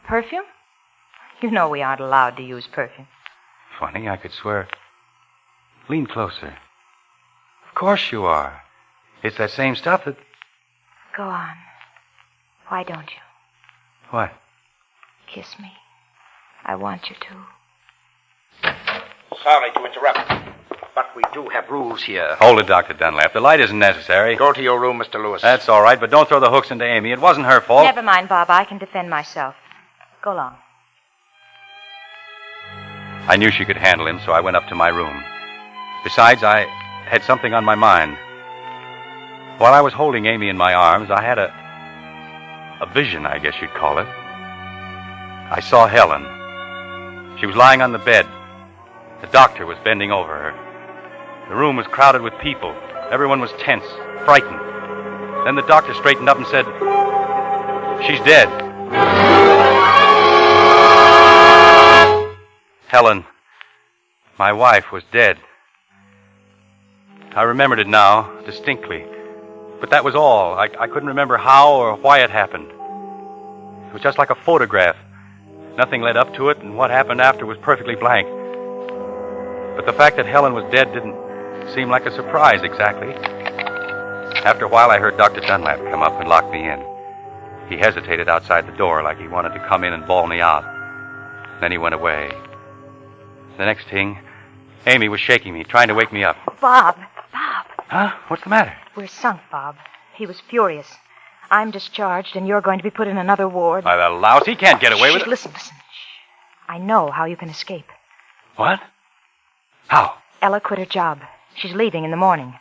Perfume? You know we aren't allowed to use perfume. Funny, I could swear. Lean closer. Of course you are. It's that same stuff that... Go on. Why don't you? What? Kiss me. I want you to. Sorry to interrupt, but we do have rules here. Hold it, Dr. Dunlap. The light isn't necessary. Go to your room, Mr. Lewis. That's all right, but don't throw the hooks into Amy. It wasn't her fault. Never mind, Bob. I can defend myself. Go along. I knew she could handle him, so I went up to my room. Besides, I had something on my mind. While I was holding Amy in my arms, I had a vision, I guess you'd call it. I saw Helen. She was lying on the bed. The doctor was bending over her. The room was crowded with people. Everyone was tense, frightened. Then the doctor straightened up and said, "She's dead." Helen, my wife, was dead. I remembered it now, distinctly. But that was all. I couldn't remember how or why it happened. It was just like a photograph. Nothing led up to it, and what happened after was perfectly blank. But the fact that Helen was dead didn't seem like a surprise exactly. After a while, I heard Dr. Dunlap come up and lock me in. He hesitated outside the door like he wanted to come in and bawl me out. Then he went away. The next thing, Amy was shaking me, trying to wake me up. Bob. Huh? What's the matter? We're sunk, Bob. He was furious. I'm discharged, and you're going to be put in another ward. Why, the louse, he can't get away with it. Listen. I know how you can escape. What? How? Ella quit her job. She's leaving in the morning.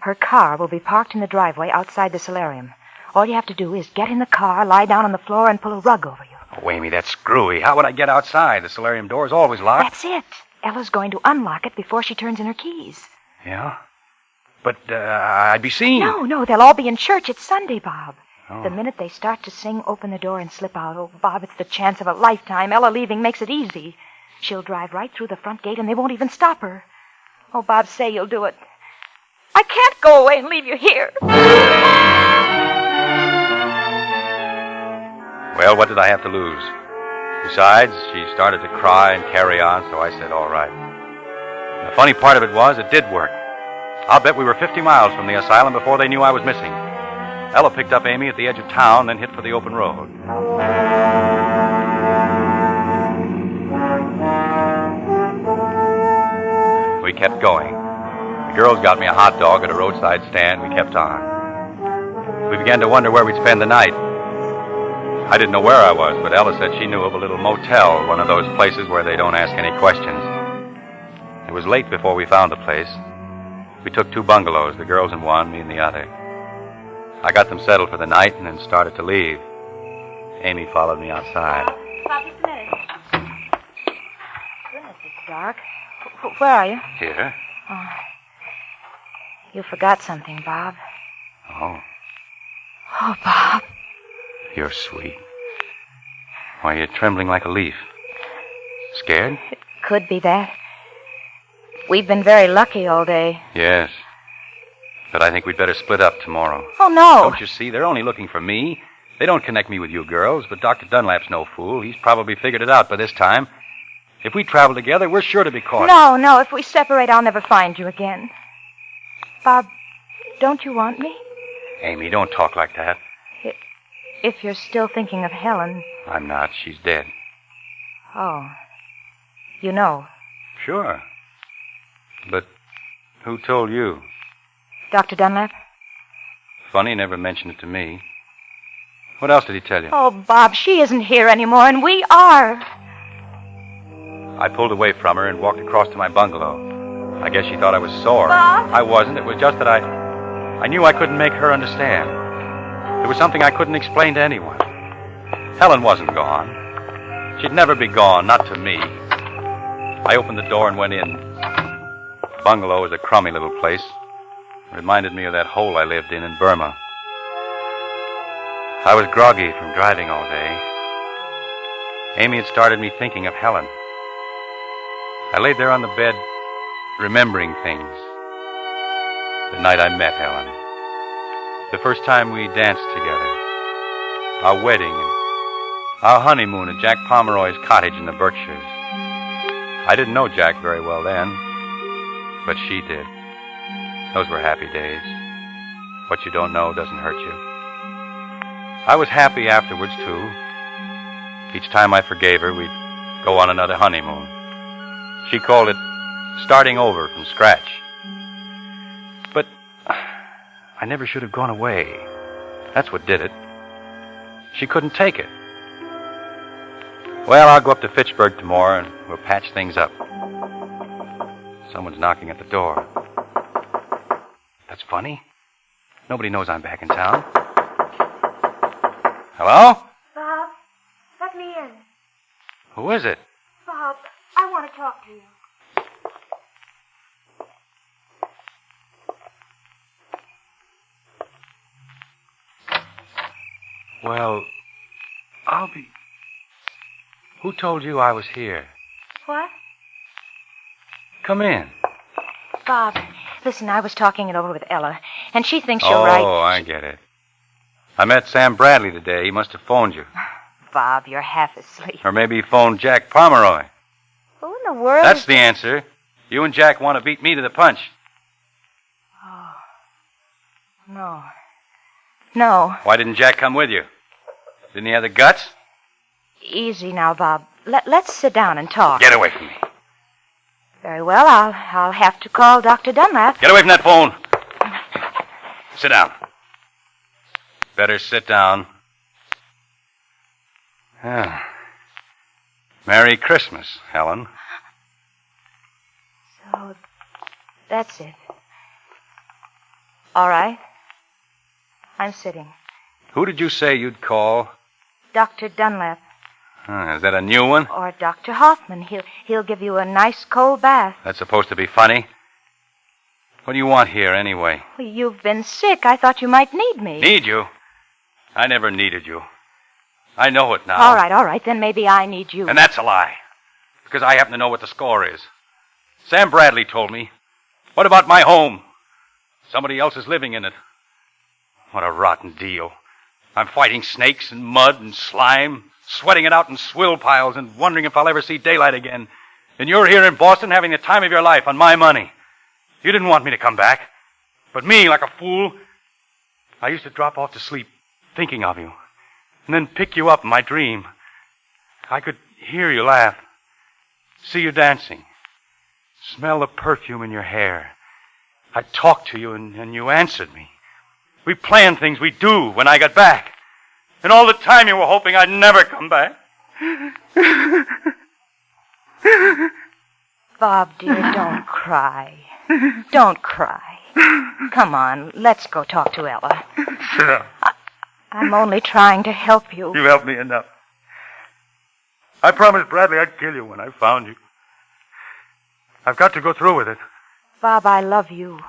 Her car will be parked in the driveway outside the solarium. All you have to do is get in the car, lie down on the floor, and pull a rug over you. Oh, Amy, that's screwy. How would I get outside? The solarium door is always locked. That's it. Ella's going to unlock it before she turns in her keys. Yeah? But I'd be seen. No, they'll all be in church. It's Sunday, Bob. Oh. The minute they start to sing, open the door and slip out. Oh, Bob, it's the chance of a lifetime. Ella leaving makes it easy. She'll drive right through the front gate and they won't even stop her. Oh, Bob, say you'll do it. I can't go away and leave you here. Well, what did I have to lose? Besides, she started to cry and carry on, so I said, all right. And the funny part of it was, it did work. I'll bet we were 50 miles from the asylum before they knew I was missing. Ella picked up Amy at the edge of town, then hit for the open road. We kept going. The girls got me a hot dog at a roadside stand. We kept on. We began to wonder where we'd spend the night. I didn't know where I was, but Ella said she knew of a little motel, one of those places where they don't ask any questions. It was late before we found the place. We took 2 bungalows, the girls in one, me in the other. I got them settled for the night and then started to leave. Amy followed me outside. Bob, just a minute. Goodness, it's dark. Where are you? Here? Oh. You forgot something, Bob. Oh, Oh, Bob. you're sweet. Why, you're trembling like a leaf. Scared? Could be that. We've been very lucky all day. Yes. But I think we'd better split up tomorrow. Oh, no. Don't you see? They're only looking for me. They don't connect me with you girls, but Dr. Dunlap's no fool. He's probably figured it out by this time. If we travel together, we're sure to be caught. No. If we separate, I'll never find you again. Bob, don't you want me? Amy, don't talk like that. If you're still thinking of Helen. I'm not. She's dead. Oh. You know. Sure. But who told you? Dr. Dunlap? Funny, he never mentioned it to me. What else did he tell you? Oh, Bob, she isn't here anymore, and we are. I pulled away from her and walked across to my bungalow. I guess she thought I was sore. Bob? I wasn't. It was just that I knew I couldn't make her understand. It was something I couldn't explain to anyone. Helen wasn't gone. She'd never be gone, not to me. I opened the door and went in. The bungalow was a crummy little place. It reminded me of that hole I lived in Burma. I was groggy from driving all day. Amy had started me thinking of Helen. I laid there on the bed, remembering things. The night I met Helen. The first time we danced together. Our wedding and our honeymoon at Jack Pomeroy's cottage in the Berkshires. I didn't know Jack very well then, but she did. Those were happy days. What you don't know doesn't hurt you. I was happy afterwards, too. Each time I forgave her, we'd go on another honeymoon. She called it starting over from scratch. But I never should have gone away. That's what did it. She couldn't take it. Well, I'll go up to Fitchburg tomorrow and we'll patch things up. Someone's knocking at the door. That's funny. Nobody knows I'm back in town. Hello? Bob, let me in. Who is it? Bob, I want to talk to you. Well, I'll be... Who told you I was here? What? Come in. Bob, listen, I was talking it over with Ella, and she thinks you're Oh, right. I get it. I met Sam Bradley today. He must have phoned you. Bob, you're half asleep. Or maybe phone Jack Pomeroy. Who in the world? That's the answer. You and Jack want to beat me to the punch. Oh. No. No. Why didn't Jack come with you? Didn't he have the guts? Easy now, Bob. Let's sit down and talk. Get away from me. Very well, I'll have to call Dr. Dunlap. Get away from that phone. Sit down. Better sit down. Ah. Merry Christmas, Helen. So, that's it. All right. I'm sitting. Who did you say you'd call? Dr. Dunlap. Is that a new one? Or Dr. Hoffman. He'll give you a nice cold bath. That's supposed to be funny. What do you want here, anyway? Well, you've been sick. I thought you might need me. Need you? I never needed you. I know it now. All right. Then maybe I need you. And that's a lie. Because I happen to know what the score is. Sam Bradley told me. What about my home? Somebody else is living in it. What a rotten deal. I'm fighting snakes and mud and slime, sweating it out in swill piles and wondering if I'll ever see daylight again. And you're here in Boston having the time of your life on my money. You didn't want me to come back. But me, like a fool, I used to drop off to sleep thinking of you. And then pick you up in my dream. I could hear you laugh, see you dancing, smell the perfume in your hair. I'd talk to you and you answered me. We planned things we'd do when I got back. And all the time you were hoping I'd never come back. Bob, dear, don't cry. Don't cry. Come on, let's go talk to Ella. Sit down. I'm only trying to help you. You've helped me enough. I promised Bradley I'd kill you when I found you. I've got to go through with it. Bob, I love you.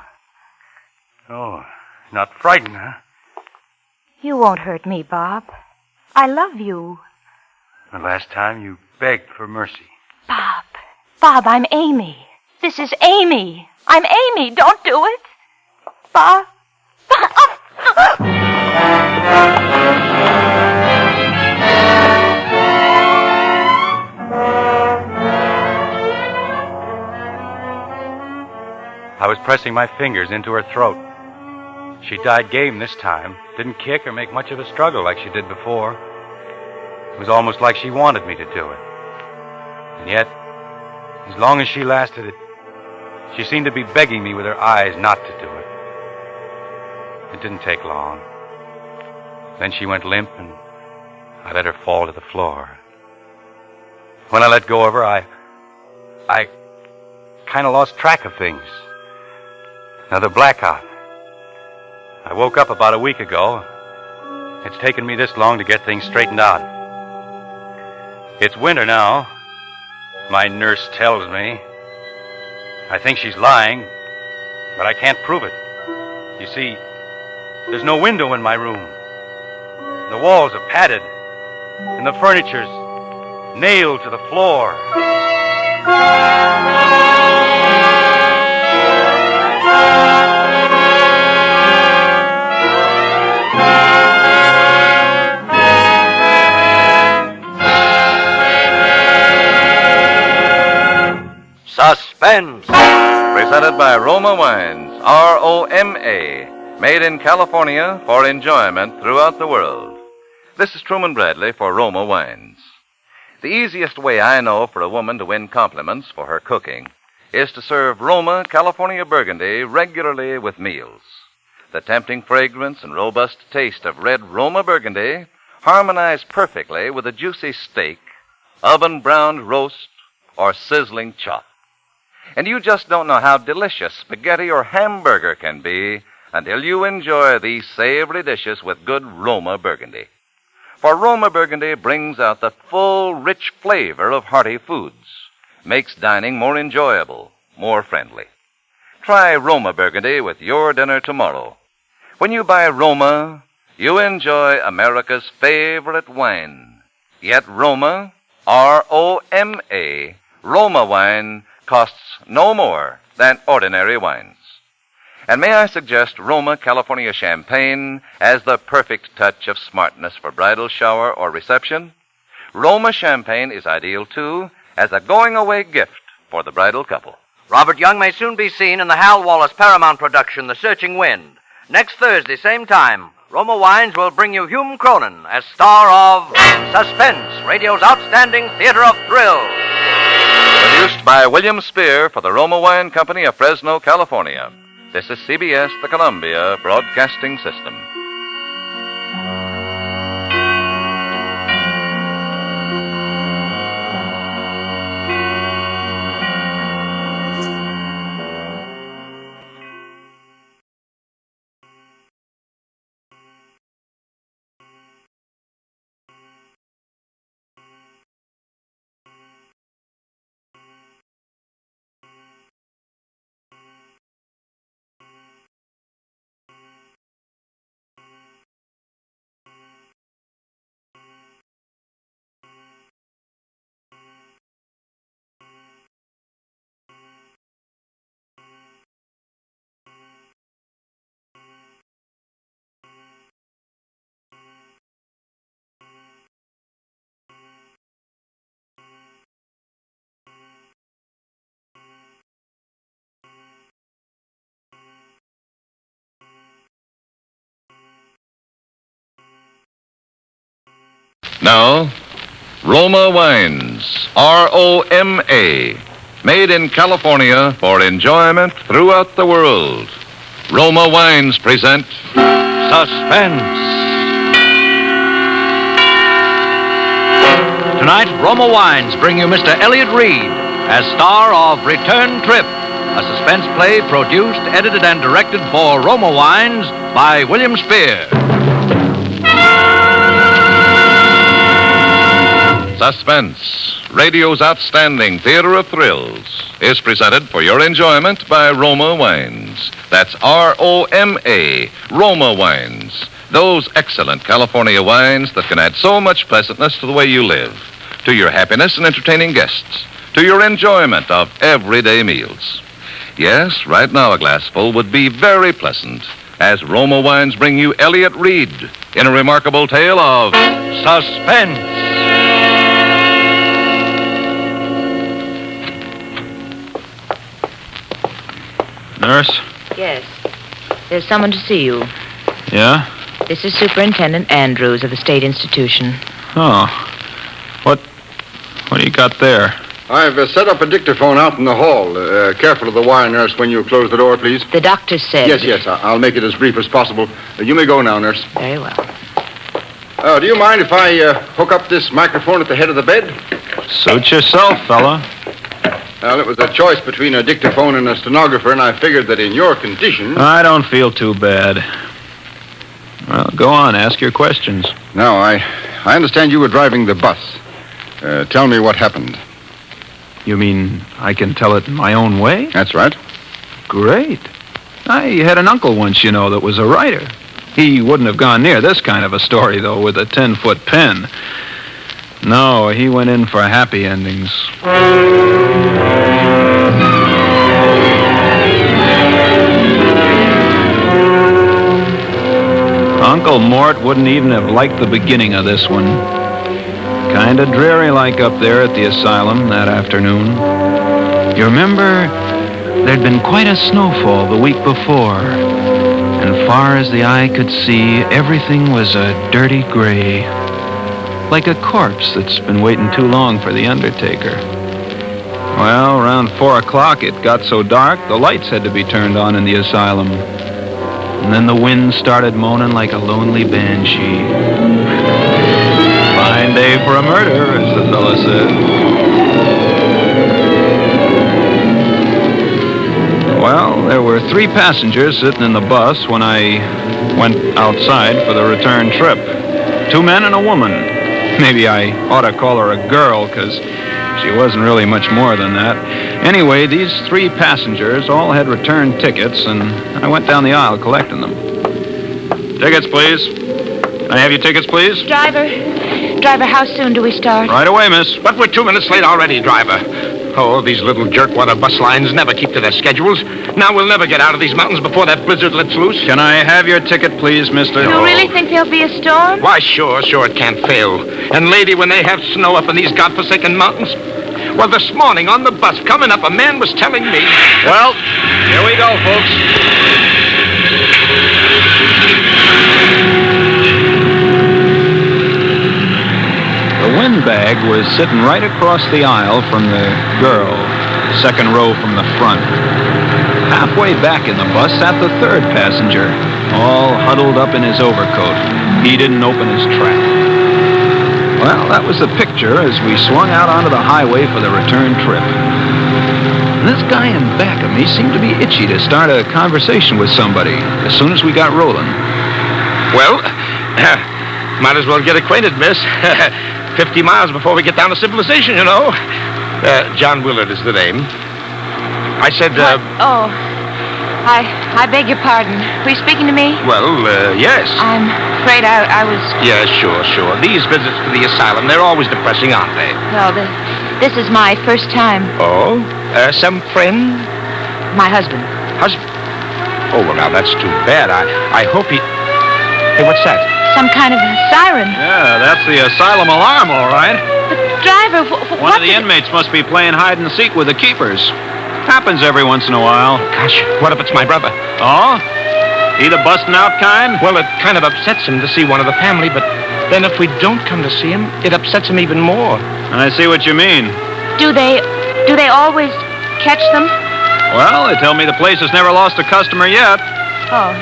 Oh, not frightened, huh? You won't hurt me, Bob. I love you. The last time you begged for mercy. Bob, I'm Amy. This is Amy. I'm Amy. Don't do it. Bob. I was pressing my fingers into her throat. She died game this time. Didn't kick or make much of a struggle like she did before. It was almost like she wanted me to do it. And yet, as long as she lasted, she seemed to be begging me with her eyes not to do it. It didn't take long. Then she went limp, and I let her fall to the floor. When I let go of her, I kind of lost track of things. Another blackout. I woke up about a week ago. It's taken me this long to get things straightened out. It's winter now. My nurse tells me. I think she's lying, but I can't prove it. You see, there's no window in my room. The walls are padded, and the furniture's nailed to the floor. Suspense. Presented by Roma Wines, R-O-M-A, made in California for enjoyment throughout the world. This is Truman Bradley for Roma Wines. The easiest way I know for a woman to win compliments for her cooking is to serve Roma California Burgundy regularly with meals. The tempting fragrance and robust taste of red Roma Burgundy harmonize perfectly with a juicy steak, oven-browned roast, or sizzling chop. And you just don't know how delicious spaghetti or hamburger can be until you enjoy these savory dishes with good Roma Burgundy. For Roma Burgundy brings out the full, rich flavor of hearty foods, makes dining more enjoyable, more friendly. Try Roma Burgundy with your dinner tomorrow. When you buy Roma, you enjoy America's favorite wine. Yet Roma, R-O-M-A, Roma wine costs no more than ordinary wines. And may I suggest Roma California Champagne as the perfect touch of smartness for bridal shower or reception? Roma champagne is ideal, too, as a going-away gift for the bridal couple. Robert Young may soon be seen in the Hal Wallace Paramount production, The Searching Wind. Next Thursday, same time, Roma Wines will bring you Hume Cronin as star of Suspense, radio's outstanding theater of thrills. Produced by William Spear for the Roma Wine Company of Fresno, California. This is CBS, the Columbia Broadcasting System. Now, Roma Wines, R-O-M-A, made in California for enjoyment throughout the world. Roma Wines present Suspense. Tonight, Roma Wines bring you Mr. Elliot Reed as star of Return Trip, a suspense play produced, edited, and directed for Roma Wines by William Spear. Suspense, radio's outstanding theater of thrills, is presented for your enjoyment by Roma Wines. That's R-O-M-A, Roma Wines. Those excellent California wines that can add so much pleasantness to the way you live, to your happiness in entertaining guests, to your enjoyment of everyday meals. Yes, right now a glassful would be very pleasant, as Roma Wines bring you Elliot Reed in a remarkable tale of suspense. Nurse? Yes. There's someone to see you. Yeah? This is Superintendent Andrews of the State Institution. Oh. What do you got there? I've set up a dictaphone out in the hall. Careful of the wire, nurse, when you close the door, please. The doctor said... Yes, I'll make it as brief as possible. You may go now, nurse. Very well. Do you mind if I hook up this microphone at the head of the bed? Suit yourself, fella. Well, it was a choice between a dictaphone and a stenographer, and I figured that in your condition... I don't feel too bad. Well, go on, ask your questions. Now, I understand you were driving the bus. Tell me what happened. You mean I can tell it in my own way? That's right. Great. I had an uncle once, you know, that was a writer. He wouldn't have gone near this kind of a story, though, with a 10-foot pen. No, he went in for happy endings. Uncle Mort wouldn't even have liked the beginning of this one. Kind of dreary-like up there at the asylum that afternoon. You remember, there'd been quite a snowfall the week before. And far as the eye could see, everything was a dirty gray. Like a corpse that's been waiting too long for the undertaker. Well, around 4 o'clock, it got so dark, the lights had to be turned on in the asylum. And then the wind started moaning like a lonely banshee. Fine day for a murder, as the fella said. Well, there were 3 passengers sitting in the bus when I went outside for the return trip. 2 men and a woman. Maybe I ought to call her a girl, because she wasn't really much more than that. Anyway, these 3 passengers all had return tickets, and I went down the aisle collecting them. Tickets, please. Can I have your tickets, please? Driver, how soon do we start? Right away, miss. But we're 2 minutes late already, driver. Oh, these little jerkwater bus lines never keep to their schedules. Now we'll never get out of these mountains before that blizzard lets loose. Can I have your ticket, please, mister? You really think there'll be a storm? Why, sure, it can't fail. And, lady, when they have snow up in these godforsaken mountains... Well, this morning on the bus coming up, a man was telling me... Well, here we go, folks. The windbag was sitting right across the aisle from the girl, second row from the front. Halfway back in the bus sat the third passenger, all huddled up in his overcoat. He didn't open his trap. Well, that was the picture as we swung out onto the highway for the return trip. And this guy in back of me seemed to be itchy to start a conversation with somebody as soon as we got rolling. Well, might as well get acquainted, miss. 50 miles before we get down to civilization, you know. John Willard is the name. I said, I beg your pardon. Were you speaking to me? Well, yes. I'm afraid I was... Yeah, sure. These visits to the asylum, they're always depressing, aren't they? Well, this is my first time. Oh? Some friend? My husband. Husband? Oh, well, now, that's too bad. I hope he... Hey, what's that? Some kind of siren. Yeah, that's the asylum alarm, all right. But, driver, One of the inmates must be playing hide and seek with the keepers. Happens every once in a while. Gosh, what if it's my brother? Oh? He the busting out kind? Well, it kind of upsets him to see one of the family, but then if we don't come to see him, it upsets him even more. I see what you mean. Do they always catch them? Well, they tell me the place has never lost a customer yet. Oh,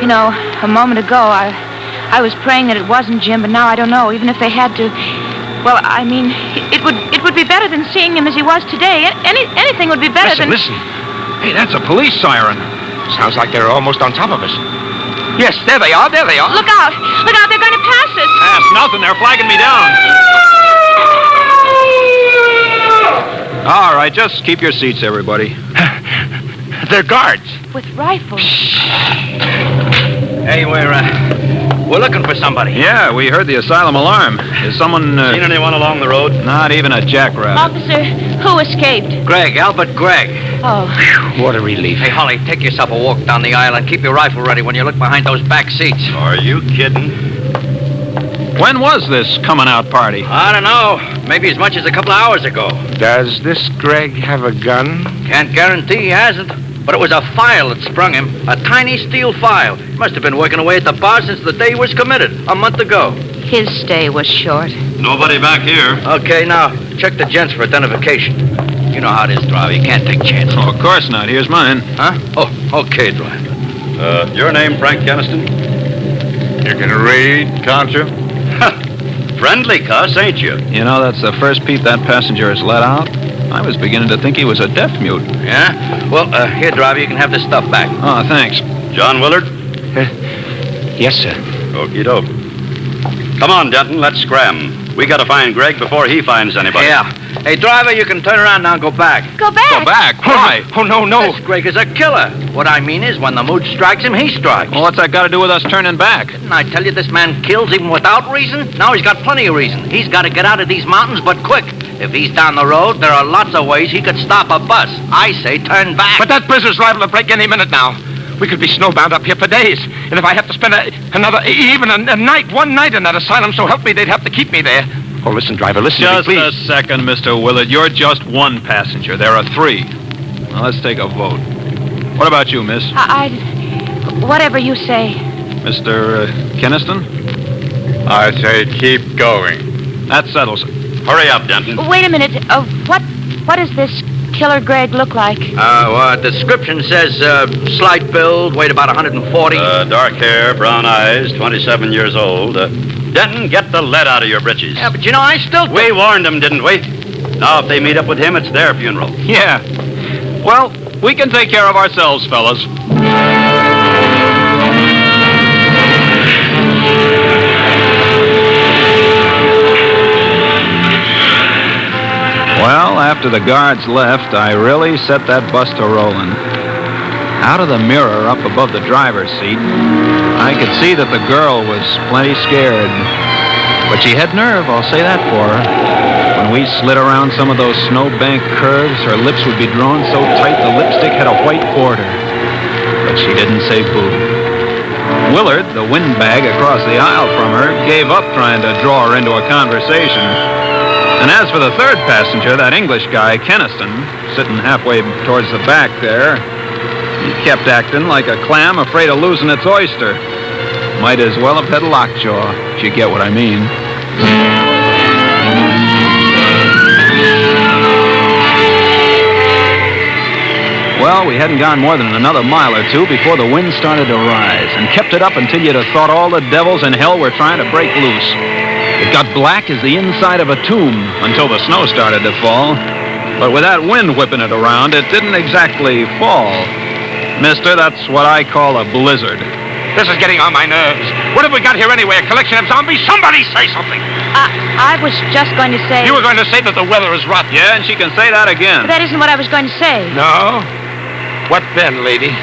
you know, a moment ago, I was praying that it wasn't Jim, but now I don't know, even if they had to. Well, I mean, it would be better than seeing him as he was today. Anything would be better than... Listen. Hey, that's a police siren. Sounds like they're almost on top of us. Yes, there they are. Look out, they're going to pass us. Pass nothing, they're flagging me down. All right, just keep your seats, everybody. They're guards. With rifles. Hey, we're looking for somebody. Yeah, we heard the asylum alarm. Is someone... Seen anyone along the road? Not even a jackrabbit. Officer, who escaped? Greg, Albert Gregg. Oh. What a relief. Hey, Holly, take yourself a walk down the aisle and keep your rifle ready when you look behind those back seats. Are you kidding? When was this coming out party? I don't know. Maybe as much as a couple of hours ago. Does this Gregg have a gun? Can't guarantee he hasn't. But it was a file that sprung him. A tiny steel file. He must have been working away at the bar since the day he was committed, a month ago. His stay was short. Nobody back here. Okay, now, check the gents for identification. You know how it is, driver. You can't take chances. Oh, of course not. Here's mine. Huh? Oh, okay, driver. Your name, Frank Keniston? You can read, can't you? Friendly cuss, ain't you? You know, that's the first peep that passenger has let out. I was beginning to think he was a deaf mute. Yeah? Well, here, driver, you can have this stuff back. Oh, thanks. John Willard? Yes, sir. Okie doke. Come on, Denton, let's scram. We gotta find Greg before he finds anybody. Yeah. Hey, driver, you can turn around now and go back. Go back? Go back? Why? Oh, no. This Greg is a killer. What I mean is, when the mood strikes him, he strikes. Well, what's that got to do with us turning back? Didn't I tell you this man kills even without reason? Now he's got plenty of reason. He's got to get out of these mountains, but quick. If he's down the road, there are lots of ways he could stop a bus. I say turn back. But that blizzard's liable to break any minute now. We could be snowbound up here for days. And if I have to spend a night, one night in that asylum, so help me, they'd have to keep me there. Oh, listen, driver, listen Just to me, a please. second, Mr. Willard. You're just one passenger. There are three. Now, let's take a vote. What about you, miss? Whatever you say. Mr. Keniston? I say keep going. That settles it. Hurry up, Denton. Wait a minute. What does this killer Greg look like? Description says slight build, weight about 140. Dark hair, brown eyes, 27 years old. Denton, get the lead out of your britches. Yeah, but you know, I still... We warned them, didn't we? Now, if they meet up with him, it's their funeral. Yeah. Well, we can take care of ourselves, fellas. Well, after the guards left, I really set that bus to rolling. Out of the mirror up above the driver's seat, I could see that the girl was plenty scared. But she had nerve, I'll say that for her. When we slid around some of those snowbank curves, her lips would be drawn so tight the lipstick had a white border. But she didn't say boo. Willard, the windbag across the aisle from her, gave up trying to draw her into a conversation. And as for the third passenger, that English guy, Keniston, sitting halfway towards the back there, he kept acting like a clam afraid of losing its oyster. Might as well have had lockjaw, if you get what I mean. Well, we hadn't gone more than another mile or two before the wind started to rise, and kept it up until you'd have thought all the devils in hell were trying to break loose. It got black as the inside of a tomb until the snow started to fall. But with that wind whipping it around, it didn't exactly fall. Mister, that's what I call a blizzard. This is getting on my nerves. What have we got here anyway? A collection of zombies? Somebody say something. I was just going to say... You were going to say that the weather is rotten. Yeah, and she can say that again. But that isn't what I was going to say. No? What then, lady?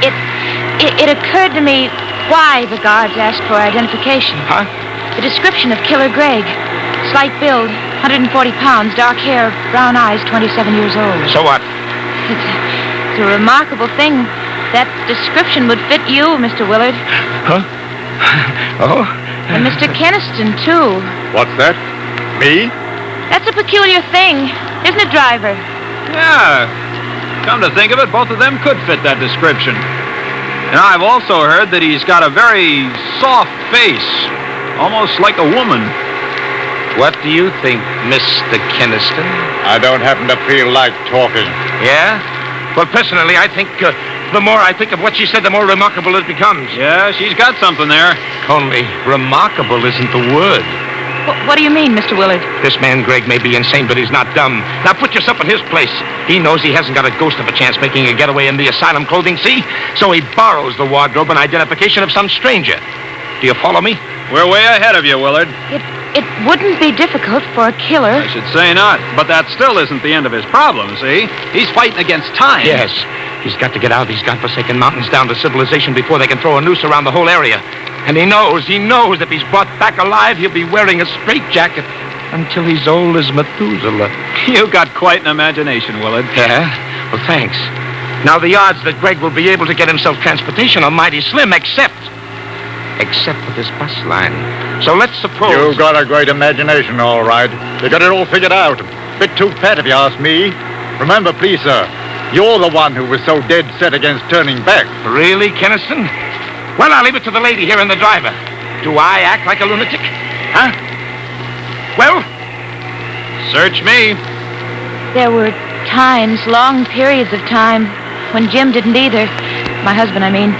It occurred to me why the guards asked for identification. Huh? The description of Killer Gregg. Slight build, 140 pounds, dark hair, brown eyes, 27 years old. So what? It's a remarkable thing. That description would fit you, Mr. Willard. Huh? Oh? And Mr. Keniston, too. What's that? Me? That's a peculiar thing, isn't it, driver? Yeah. Come to think of it, both of them could fit that description. And I've also heard that he's got a very soft face, almost like a woman. What do you think, Mr. Keniston? I don't happen to feel like talking. Yeah? Well, personally, I think the more I think of what she said, the more remarkable it becomes. Yeah, she's got something there. Only remarkable isn't the word. What do you mean, Mr. Willard? This man, Gregg, may be insane, but he's not dumb. Now put yourself in his place. He knows he hasn't got a ghost of a chance making a getaway in the asylum clothing, see? So he borrows the wardrobe and identification of some stranger. Do you follow me? We're way ahead of you, Willard. It wouldn't be difficult for a killer. I should say not. But that still isn't the end of his problem, see? He's fighting against time. Yes. He's got to get out of these godforsaken mountains down to civilization before they can throw a noose around the whole area. And he knows if he's brought back alive, he'll be wearing a straitjacket until he's old as Methuselah. You got quite an imagination, Willard. Yeah? Well, thanks. Now, the odds that Gregg will be able to get himself transportation are mighty slim, except for this bus line. So let's suppose... You've got a great imagination, all right. You got it all figured out. Bit too pat, if you ask me. Remember, please, sir, you're the one who was so dead set against turning back. Really, Keniston? Well, I'll leave it to the lady here and the driver. Do I act like a lunatic? Huh? Well? Search me. There were times, long periods of time, when Jim didn't either. My husband, I mean.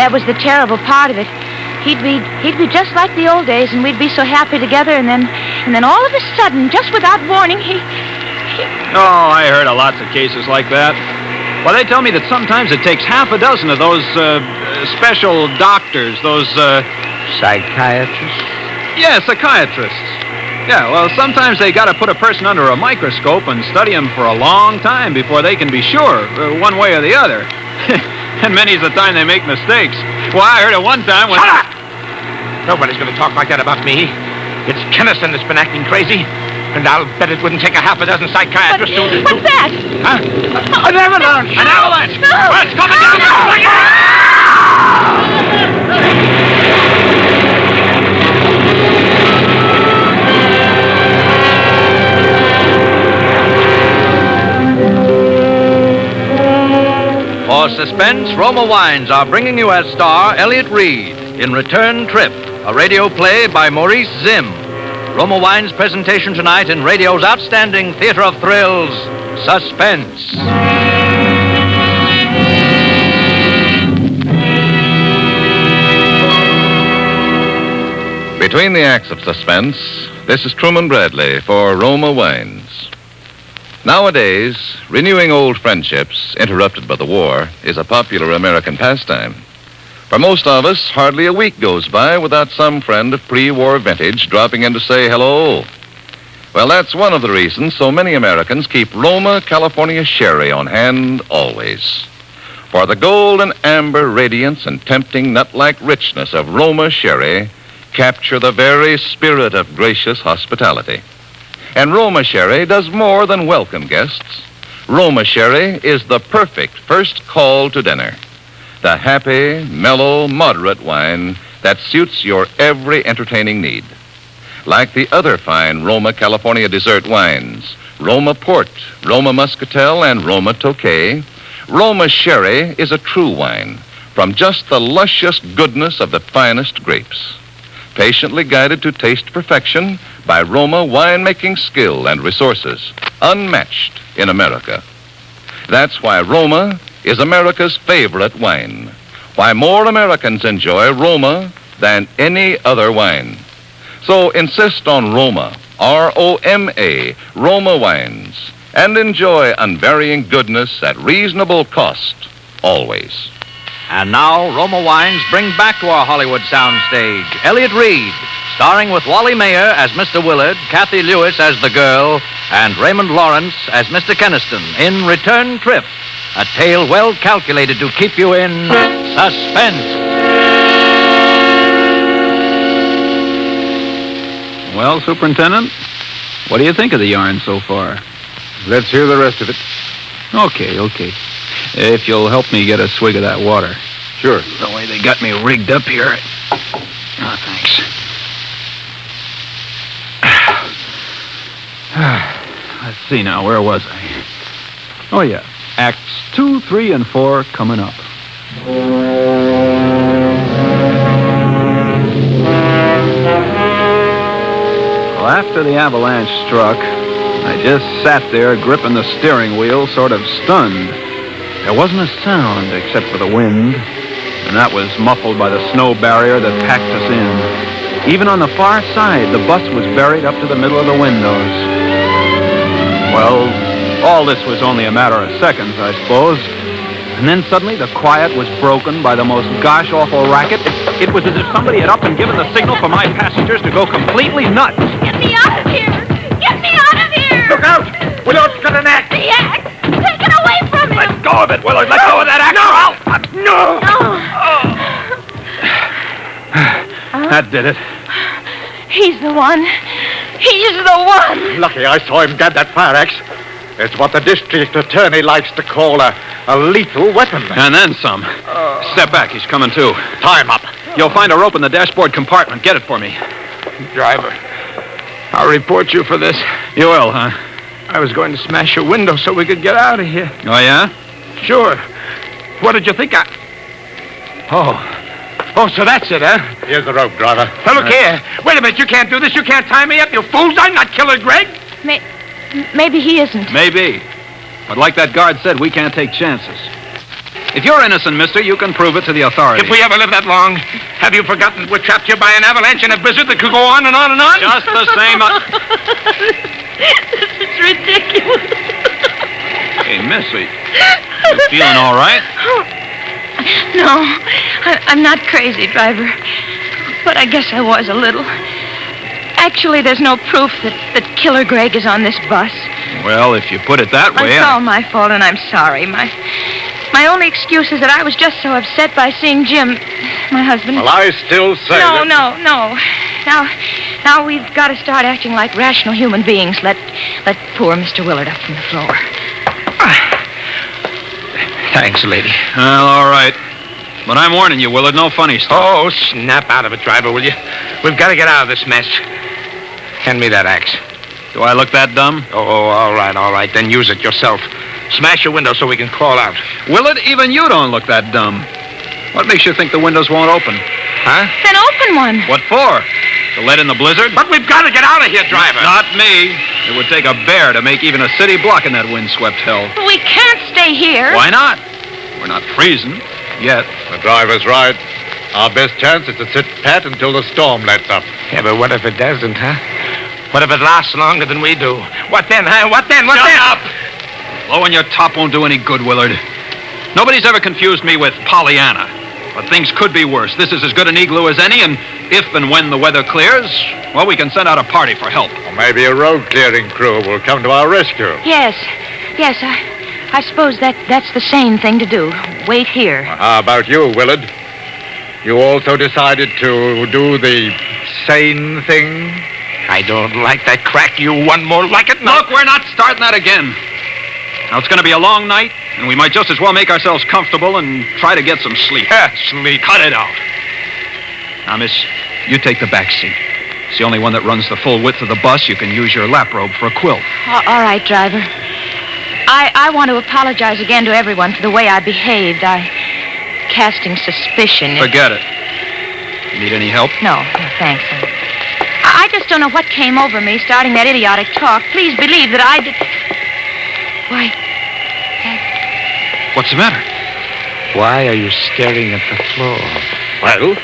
That was the terrible part of it. He'd be just like the old days, and we'd be so happy together, and then all of a sudden, just without warning, he... Oh, I heard of lots of cases like that. Well, they tell me that sometimes it takes half a dozen of those special doctors, those... Psychiatrists? Yeah, psychiatrists. Yeah, well, sometimes they got to put a person under a microscope and study him for a long time before they can be sure, one way or the other. And many's the time they make mistakes. Well, I heard it one time when... Shut up! Nobody's going to talk like that about me. It's Keniston that's been acting crazy. And I'll bet it wouldn't take a half a dozen psychiatrists to... What's that? Huh? An avalanche! An avalanche! No! Well, it's coming down! For Suspense, Roma Wines are bringing you as star Elliot Reed in Return Trip, a radio play by Maurice Zimm. Roma Wines' presentation tonight in radio's outstanding theater of thrills, Suspense. Between the acts of Suspense, this is Truman Bradley for Roma Wines. Nowadays, renewing old friendships interrupted by the war is a popular American pastime. For most of us, hardly a week goes by without some friend of pre-war vintage dropping in to say hello. Well, that's one of the reasons so many Americans keep Roma California Sherry on hand always. For the gold and amber radiance and tempting nut-like richness of Roma Sherry capture the very spirit of gracious hospitality. And Roma Sherry does more than welcome guests. Roma Sherry is the perfect first call to dinner. The happy, mellow, moderate wine that suits your every entertaining need. Like the other fine Roma California dessert wines, Roma Port, Roma Muscatel, and Roma Tokay, Roma Sherry is a true wine from just the luscious goodness of the finest grapes. Patiently guided to taste perfection by Roma winemaking skill and resources, unmatched in America. That's why Roma is America's favorite wine. Why more Americans enjoy Roma than any other wine. So insist on Roma, R-O-M-A, Roma wines, and enjoy unvarying goodness at reasonable cost, always. And now, Roma Wines bring back to our Hollywood soundstage Elliott Reed, starring with Wally Mayer as Mr. Willard, Kathy Lewis as the girl, and Raymond Lawrence as Mr. Keniston in Return Trip, a tale well calculated to keep you in suspense. Well, Superintendent, what do you think of the yarn so far? Let's hear the rest of it. Okay. If you'll help me get a swig of that water. Sure. The way they got me rigged up here. Oh, thanks. Let's see now, where was I? Oh, yeah. Acts 2, 3, and 4 coming up. Well, after the avalanche struck, I just sat there gripping the steering wheel, sort of stunned. There wasn't a sound except for the wind, and that was muffled by the snow barrier that packed us in. Even on the far side, the bus was buried up to the middle of the windows. Well, all this was only a matter of seconds, I suppose. And then suddenly the quiet was broken by the most gosh-awful racket. It was as if somebody had up and given the signal for my passengers to go completely nuts. Get me out of here! Get me out of here! Look out! Willard's got an axe! The axe! Take it away from him! Let go of it, Willard! Let go of that axe! No! That did it. He's the one. He's the one. Lucky I saw him grab that fire axe. It's what the district attorney likes to call a lethal weapon. And then some. Step back, he's coming too. Tie him up. You'll find a rope in the dashboard compartment. Get it for me. Driver, I'll report you for this. You will, huh? I was going to smash your window so we could get out of here. Oh, yeah? Sure. What did you think I... Oh, so that's it, huh? Here's the rope, driver. Now, look here. Wait a minute. You can't do this. You can't tie me up, you fools. I'm not Killer Greg. Maybe he isn't. Maybe. But like that guard said, we can't take chances. If you're innocent, mister, you can prove it to the authorities. If we ever live that long, have you forgotten we're trapped here by an avalanche and a blizzard that could go on and on and on? Just the same... This is ridiculous. Hey, Missy, you feeling all right? No, I'm not crazy, driver. But I guess I was a little. Actually, there's no proof that Killer Greg is on this bus. Well, if you put it that way... It's all my fault, and I'm sorry. My only excuse is that I was just so upset by seeing Jim, my husband. Well, I still say No. Now we've got to start acting like rational human beings. Let poor Mr. Willard up from the floor. Thanks, lady. Well, all right. But I'm warning you, Willard, no funny stuff. Oh, snap out of it, driver, will you? We've got to get out of this mess. Hand me that axe. Do I look that dumb? Oh, all right. Then use it yourself. Smash your window so we can crawl out. Willard, even you don't look that dumb. What makes you think the windows won't open? Huh? Then open one. What for? To let in the blizzard? But we've got to get out of here, driver. Not me. It would take a bear to make even a city block in that windswept hell. But we can't stay here. Why not? We're not freezing. Yet. The driver's right. Our best chance is to sit pat until the storm lets up. Yeah, but what if it doesn't, huh? What if it lasts longer than we do? What then, huh? What then? Shut up! Blowing your top won't do any good, Willard. Nobody's ever confused me with Pollyanna. But things could be worse. This is as good an igloo as any, and if and when the weather clears, well, we can send out a party for help. Or maybe a road clearing crew will come to our rescue. Yes, I suppose that's the sane thing to do. Wait here. How about you, Willard? You also decided to do the sane thing? I don't like that crack. You one more like it. Look, we're not starting that again. Now, it's going to be a long night, and we might just as well make ourselves comfortable and try to get some sleep. Sleep. Cut it out. Now, miss, you take the back seat. It's the only one that runs the full width of the bus. You can use your lap robe for a quilt. All right, driver. I want to apologize again to everyone for the way I behaved. Casting suspicion. Forget it. You need any help? No, thanks. I just don't know what came over me starting that idiotic talk. Please believe that I did... Why... What's the matter? Why are you staring at the floor? Well,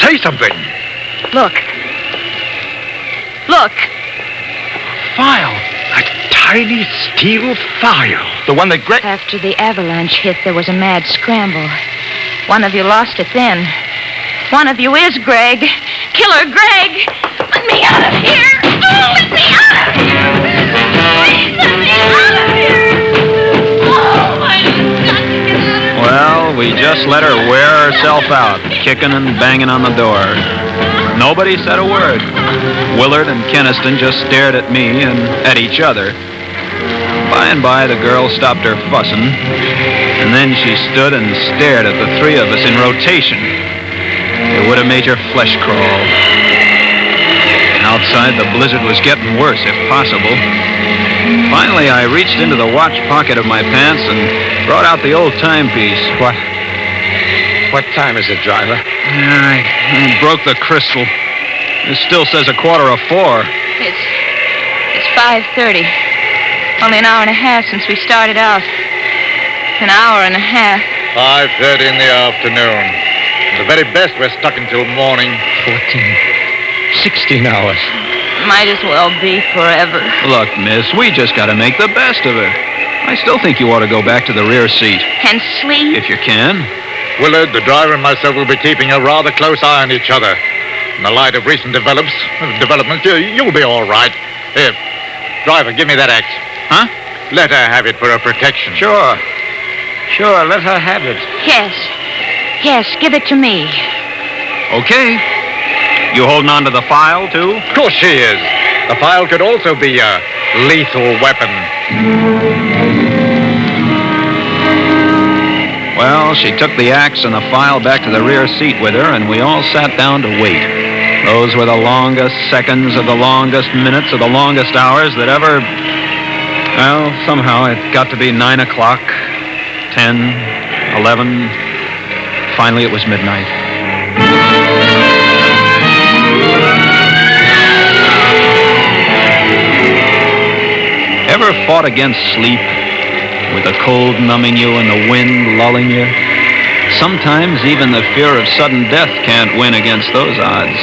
say something. Look. Look. File. A tiny steel file. The one that Greg... After the avalanche hit, there was a mad scramble. One of you lost it then. One of you is Greg. Killer Greg. Let me out of here. Oh, let me out of here. Please let me out of here. Oh, I just got to get out of here. Well, we just let her wear herself out, kicking and banging on the door. Nobody said a word. Willard and Keniston just stared at me and at each other. By and by, the girl stopped her fussing, and then she stood and stared at the three of us in rotation. It would have made your flesh crawl. Outside, the blizzard was getting worse, if possible. Finally, I reached into the watch pocket of my pants and brought out the old timepiece. What time is it, driver? I broke the crystal. It still says 3:45. It's 5:30. Only an hour and a half since we started out. An hour and a half. 5:30 in the afternoon. The very best we're stuck until morning. 16 hours. Might as well be forever. Look, miss, we just got to make the best of it. I still think you ought to go back to the rear seat. And sleep? If you can. Willard, the driver, and myself will be keeping a rather close eye on each other. In the light of recent developments, you'll be all right. Here, driver, give me that axe. Huh? Let her have it for her protection. Sure, let her have it. Yes, give it to me. Okay. You holding on to the file, too? Of course she is. The file could also be a lethal weapon. Well, she took the axe and the file back to the rear seat with her, and we all sat down to wait. Those were the longest seconds of the longest minutes of the longest hours that ever... Well, somehow it got to be 9 o'clock, 10, 11. Finally, it was midnight. Ever fought against sleep, with the cold numbing you and the wind lulling you? Sometimes even the fear of sudden death can't win against those odds.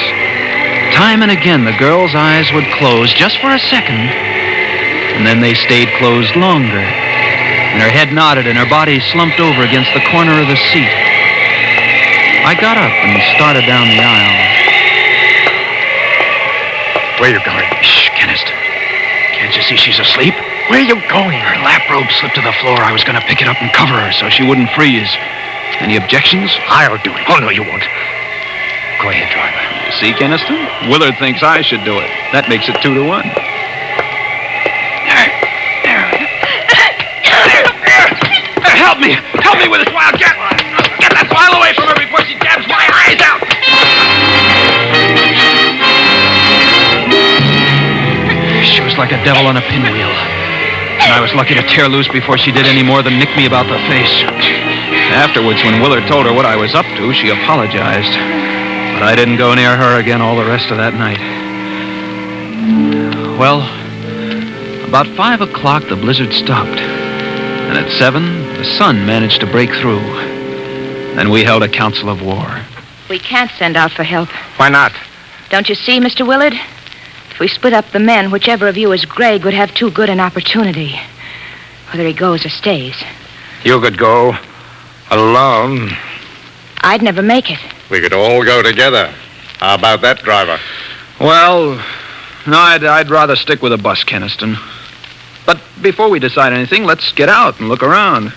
Time and again, the girl's eyes would close just for a second, and then they stayed closed longer, and her head nodded and her body slumped over against the corner of the seat. I got up and started down the aisle. Where are you going? Shh, Keniston. Can't you see she's asleep? Where are you going? Her lap robe slipped to the floor. I was going to pick it up and cover her so she wouldn't freeze. Any objections? I'll do it. Oh, no, you won't. Go ahead, driver. You see, Keniston? Willard thinks I should do it. That makes it 2-1. Help me! Help me with this wild cat! Get that file away from her before she jabs my eyes out! She was like a devil on a pinwheel. And I was lucky to tear loose before she did any more than nick me about the face. Afterwards, when Willard told her what I was up to, she apologized. But I didn't go near her again all the rest of that night. Well, about 5 o'clock, the blizzard stopped. And at 7, the sun managed to break through. Then we held a council of war. We can't send out for help. Why not? Don't you see, Mr. Willard? If we split up the men, whichever of you is Greg would have too good an opportunity. Whether he goes or stays. You could go alone. I'd never make it. We could all go together. How about that, driver? Well, no, I'd rather stick with a bus, Keniston. But before we decide anything, let's get out and look around.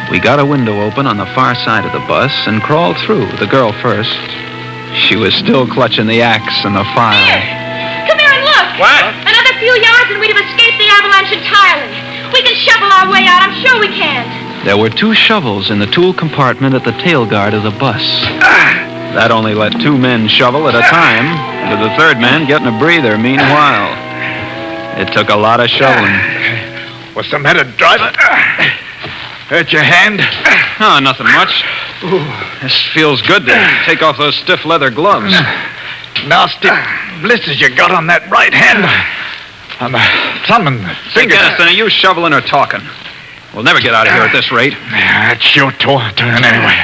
We got a window open on the far side of the bus and crawled through, the girl first. She was still clutching the axe and the file. Come here and look. What? Another few yards and we'd have escaped the avalanche entirely. We can shovel our way out. I'm sure we can. There were 2 shovels in the tool compartment at the tail guard of the bus. That only let 2 men shovel at a time, with the 3rd man getting a breather meanwhile. It took a lot of shoveling. What's the matter, driver? Hurt your hand? Oh, nothing much. This feels good to take off those stiff leather gloves. Nasty blisters you got on that right hand. On the thumb and finger. Hey, Kennison, are you shoveling or talking? We'll never get out of here at this rate. It's your turn anyway.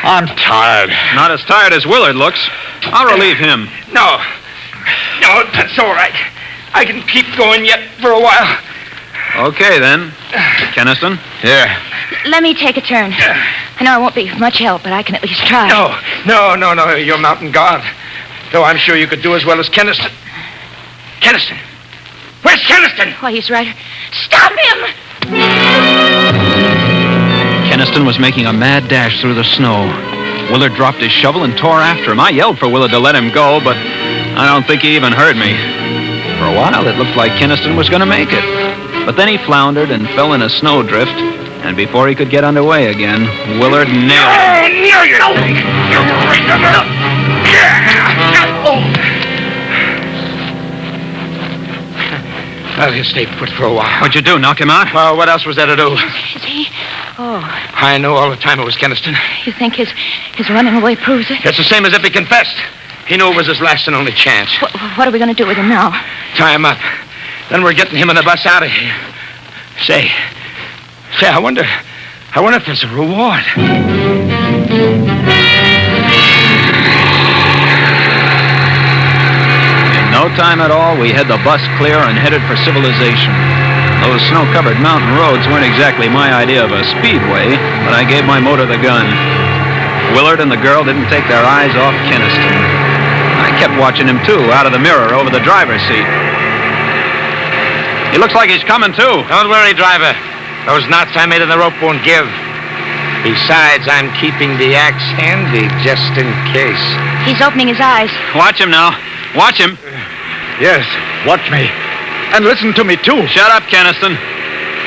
I'm tired. Not as tired as Willard looks. I'll relieve him. No, that's all right. I can keep going yet for a while. Okay, then. Kennison? Yeah. Let me take a turn. I know I won't be much help, but I can at least try. No. You're mountain guard. Though I'm sure you could do as well as Keniston. Keniston! Where's Keniston? Why, he's right. Stop him! Keniston was making a mad dash through the snow. Willard dropped his shovel and tore after him. I yelled for Willard to let him go, but I don't think he even heard me. For a while, it looked like Keniston was going to make it. But then he floundered and fell in a snowdrift, and before he could get underway again, Willard nailed him. Well, he'll stay put for a while. What'd you do, knock him out? Well, what else was there to do? Is he? Oh. I know all the time it was Keniston. You think his running away proves it? It's the same as if he confessed. He knew it was his last and only chance. What are we going to do with him now? Tie him up. Then we're getting him and the bus out of here. Say, I wonder if there's a reward. In no time at all, we had the bus clear and headed for civilization. Those snow-covered mountain roads weren't exactly my idea of a speedway, but I gave my motor the gun. Willard and the girl didn't take their eyes off Keniston. I kept watching him, too, out of the mirror over the driver's seat. He looks like he's coming, too. Don't worry, driver. Those knots I made in the rope won't give. Besides, I'm keeping the axe handy just in case. He's opening his eyes. Watch him now. Watch him. Yes, watch me. And listen to me, too. Shut up, Keniston.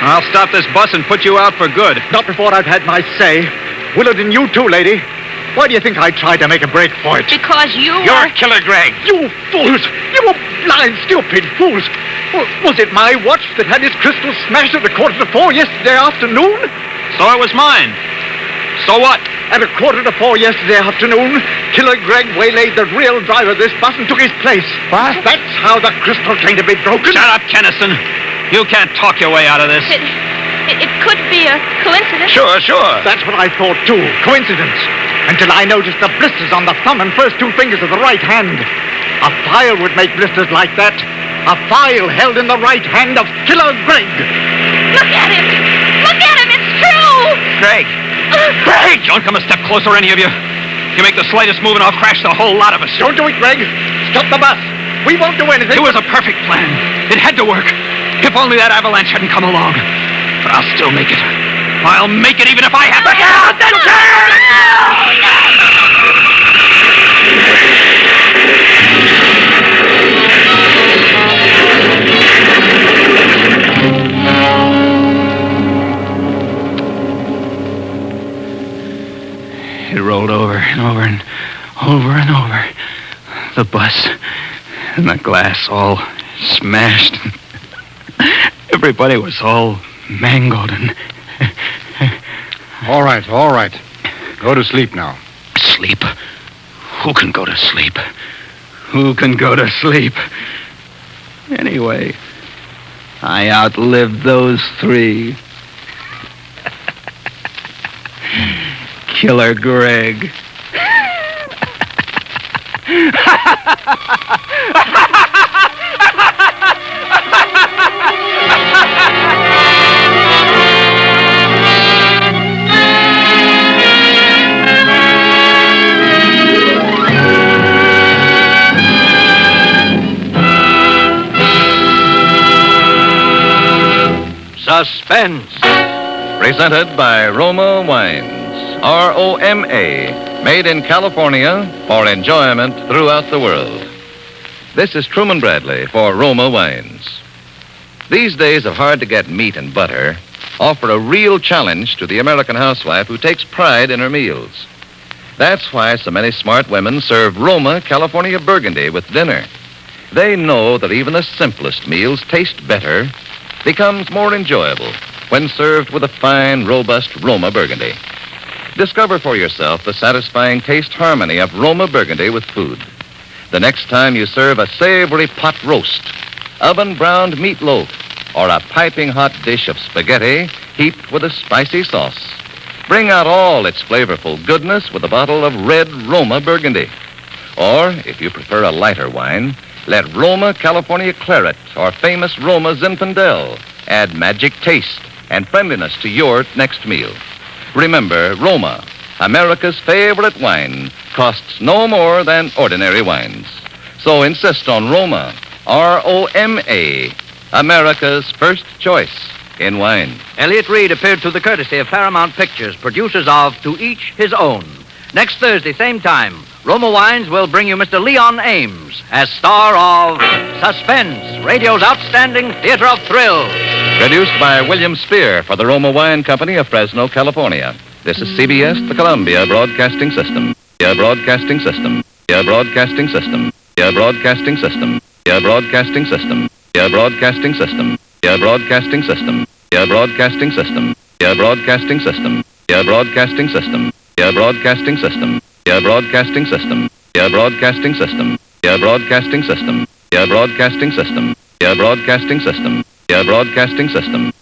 I'll stop this bus and put you out for good. Not before I've had my say. Willard and you, too, lady. Why do you think I tried to make a break for it? Because You're Killer Greg. You fools! You blind, stupid fools! Was it my watch that had its crystal smashed at 4:45 yesterday afternoon? So it was mine. So what? At 4:45 yesterday afternoon, Killer Greg waylaid the real driver of this bus and took his place. What? That's how the crystal came to be broken. Shut up, Keniston. You can't talk your way out of this. It could be a coincidence. Sure. That's what I thought, too. Coincidence. Until I noticed the blisters on the thumb and first 2 fingers of the right hand. A file would make blisters like that. A file held in the right hand of Killer Greg. Look at him! Look at him! It's true! Greg! Greg! Don't come a step closer, any of you. You make the slightest move and I'll crash the whole lot of us. Don't do it, Greg. Stop the bus. We won't do anything. It was a perfect plan. It had to work. If only that avalanche hadn't come along. But I'll still make it. I'll make it even if I have to. Look out! Then turn! It rolled over and over and over and over. The bus and the glass all smashed. Everybody was all mangled and... All right. Go to sleep now. Sleep? Who can go to sleep? Who can go to sleep? Anyway, I outlived those 3. Killer Greg. Suspense. Presented by Roma Wines. ROMA. Made in California for enjoyment throughout the world. This is Truman Bradley for Roma Wines. These days of hard-to-get meat and butter offer a real challenge to the American housewife who takes pride in her meals. That's why so many smart women serve Roma California Burgundy with dinner. They know that even the simplest meals taste better, becomes more enjoyable when served with a fine, robust Roma Burgundy. Discover for yourself the satisfying taste harmony of Roma Burgundy with food. The next time you serve a savory pot roast, oven-browned meatloaf, or a piping hot dish of spaghetti heaped with a spicy sauce, bring out all its flavorful goodness with a bottle of red Roma Burgundy. Or, if you prefer a lighter wine, let Roma California Claret or famous Roma Zinfandel add magic taste and friendliness to your next meal. Remember, Roma, America's favorite wine, costs no more than ordinary wines. So insist on Roma, R-O-M-A, America's first choice in wine. Elliott Reed appeared through the courtesy of Paramount Pictures, producers of To Each His Own. Next Thursday, same time, Roma Wines will bring you Mr. Leon Ames as star of Suspense, radio's outstanding theater of thrills. Produced by William Spear for the Roma Wine Company of Fresno, California. This is CBS, the Columbia Broadcasting System. Broadcasting System. Broadcasting System. Broadcasting System. Broadcasting System. Broadcasting System. Broadcasting System. Broadcasting System. Broadcasting System. Broadcasting System. Broadcasting System. Broadcasting System. Broadcasting System. Broadcasting System. Broadcasting System. Broadcasting System. Broadcasting System. Broadcasting System.